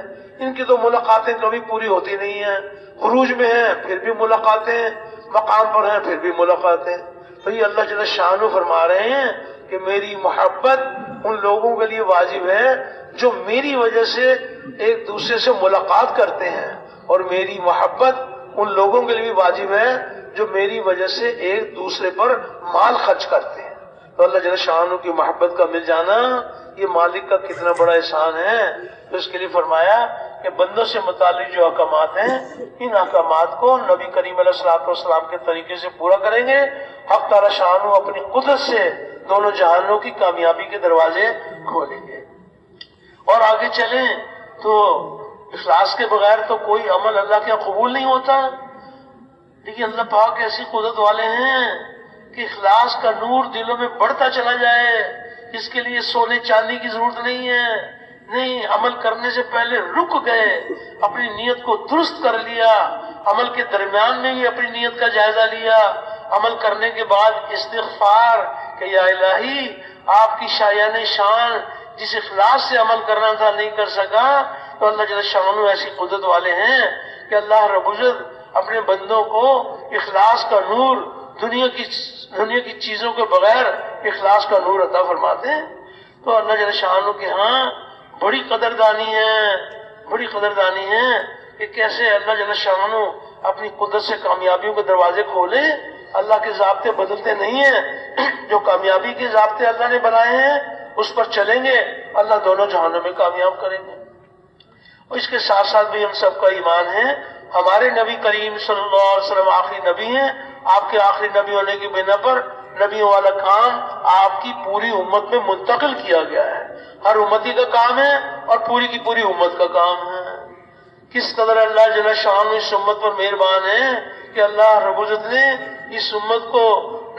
ان کی تو ملاقاتیں کبھی پوری ہوتی نہیں ہیں، خروج میں ہیں پھر بھی ملاقاتیں، مقام پر ہیں پھر بھی ملاقاتیں۔ تو یہ اللہ جل شانہ فرما رہے ہیں کہ میری محبت ان لوگوں کے لیے واجب ہے جو میری وجہ سے ایک دوسرے سے ملاقات کرتے ہیں، اور میری محبت ان لوگوں کے لیے بھی واجب ہے جو میری وجہ سے ایک دوسرے پر مال خرچ کرتے ہیں۔ تو اللہ جل شانہ کی محبت کا مل جانا یہ مالک کا کتنا بڑا احسان ہے. تو اس کے لیے فرمایا کہ بندوں سے متعلق جو احکامات ہیں ان احکامات کو نبی کریم علیہ الصلوۃ والسلام کے طریقے سے پورا کریں گے. حق تعالی شانہ اپنی قدرت سے دونوں جہانوں کی کامیابی کے دروازے کھولیں گے. اور آگے چلیں تو اخلاص کے بغیر تو کوئی عمل اللہ کے قبول نہیں ہوتا. لیکن اللہ پاک ایسی قدرت والے ہیں کہ اخلاص کا نور دلوں میں بڑھتا چلا جائے. اس کے لیے سونے چاندی کی ضرورت نہیں ہے. نہیں، عمل کرنے سے پہلے رک گئے، اپنی نیت کو درست کر لیا، عمل کے درمیان میں بھی اپنی نیت کا جائزہ لیا، عمل کرنے کے بعد استغفار کہ یا الہی آپ کی شایان شان جس اخلاص سے عمل کرنا تھا نہیں کر سکا. تو اللہ جل شانہ ایسی قدرت والے ہیں کہ اللہ رب العزت اپنے بندوں کو اخلاص کا نور دنیا کی چیزوں کے بغیر اخلاص کا نور عطا فرماتے ہیں. تو اللہ جل شانہ کے ہاں بڑی قدردانی ہے کہ کیسے اللہ جل شانہ اپنی قدرت سے کامیابیوں کے دروازے کھولے. اللہ کے ضابطے بدلتے نہیں ہیں. جو کامیابی کے ضابطے اللہ نے بنائے ہیں اس پر چلیں گے، اللہ دونوں جہانوں میں کامیاب کریں گے. اور اس کے ساتھ ساتھ بھی ہم سب کا ایمان ہے ہمارے نبی کریم صلی اللہ علیہ وسلم آخری نبی ہیں. آپ کے آخری نبی ہونے کی بنا پر نبیوں والا کام آپ کی پوری امت میں منتقل کیا گیا ہے. ہر امتی کا کام ہے اور پوری کی پوری امت کا کام ہے. کس قدر اللہ جل شانہ اس امت پر مہربان ہے کہ اللہ رب العزت نے اس امت کو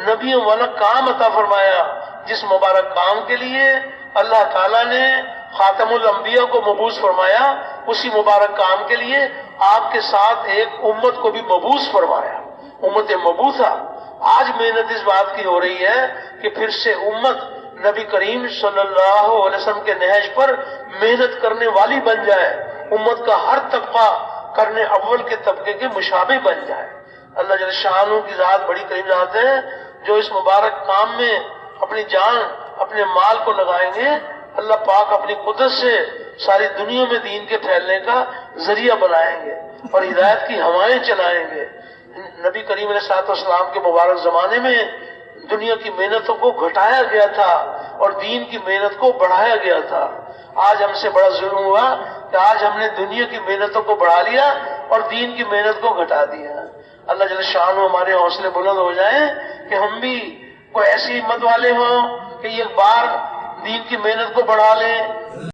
نبیوں والا کام عطا فرمایا. جس مبارک کام کے لیے اللہ تعالیٰ نے خاتم الانبیاء کو مبعوث فرمایا، اسی مبارک کام کے لیے آپ کے ساتھ ایک امت کو بھی مبعوث فرمایا، امت مبعوثہ. آج محنت اس بات کی ہو رہی ہے کہ پھر سے امت نبی کریم صلی اللہ علیہ وسلم کے نہج پر محنت کرنے والی بن جائے، امت کا ہر طبقہ کرنے اول کے طبقے کے مشابہ بن جائے. اللہ جل شانہ کی ذات بڑی کریم ذات ہے جو اس مبارک کام میں اپنی جان اپنے مال کو لگائیں گے. اللہ پاک اپنی قدرت سے ساری دنیا میں دین کے پھیلنے کا ذریعہ بنائیں گے اور ہدایت کی ہوائیں چلائیں گے. نبی کریم علیہ الصلوۃ والسلام کے مبارک زمانے میں دنیا کی محنتوں کو گھٹایا گیا تھا اور دین کی محنت کو بڑھایا گیا تھا. آج ہم سے بڑا ظلم ہوا کہ آج ہم نے دنیا کی محنتوں کو بڑھا لیا اور دین کی محنت کو گھٹا دیا. اللہ جل شانہ ہمارے حوصلے بلند ہو جائیں کہ ہم بھی کوئی ایسی ہمت والے ہوں کہ ایک بار دین کی محنت کو بڑھا لیں.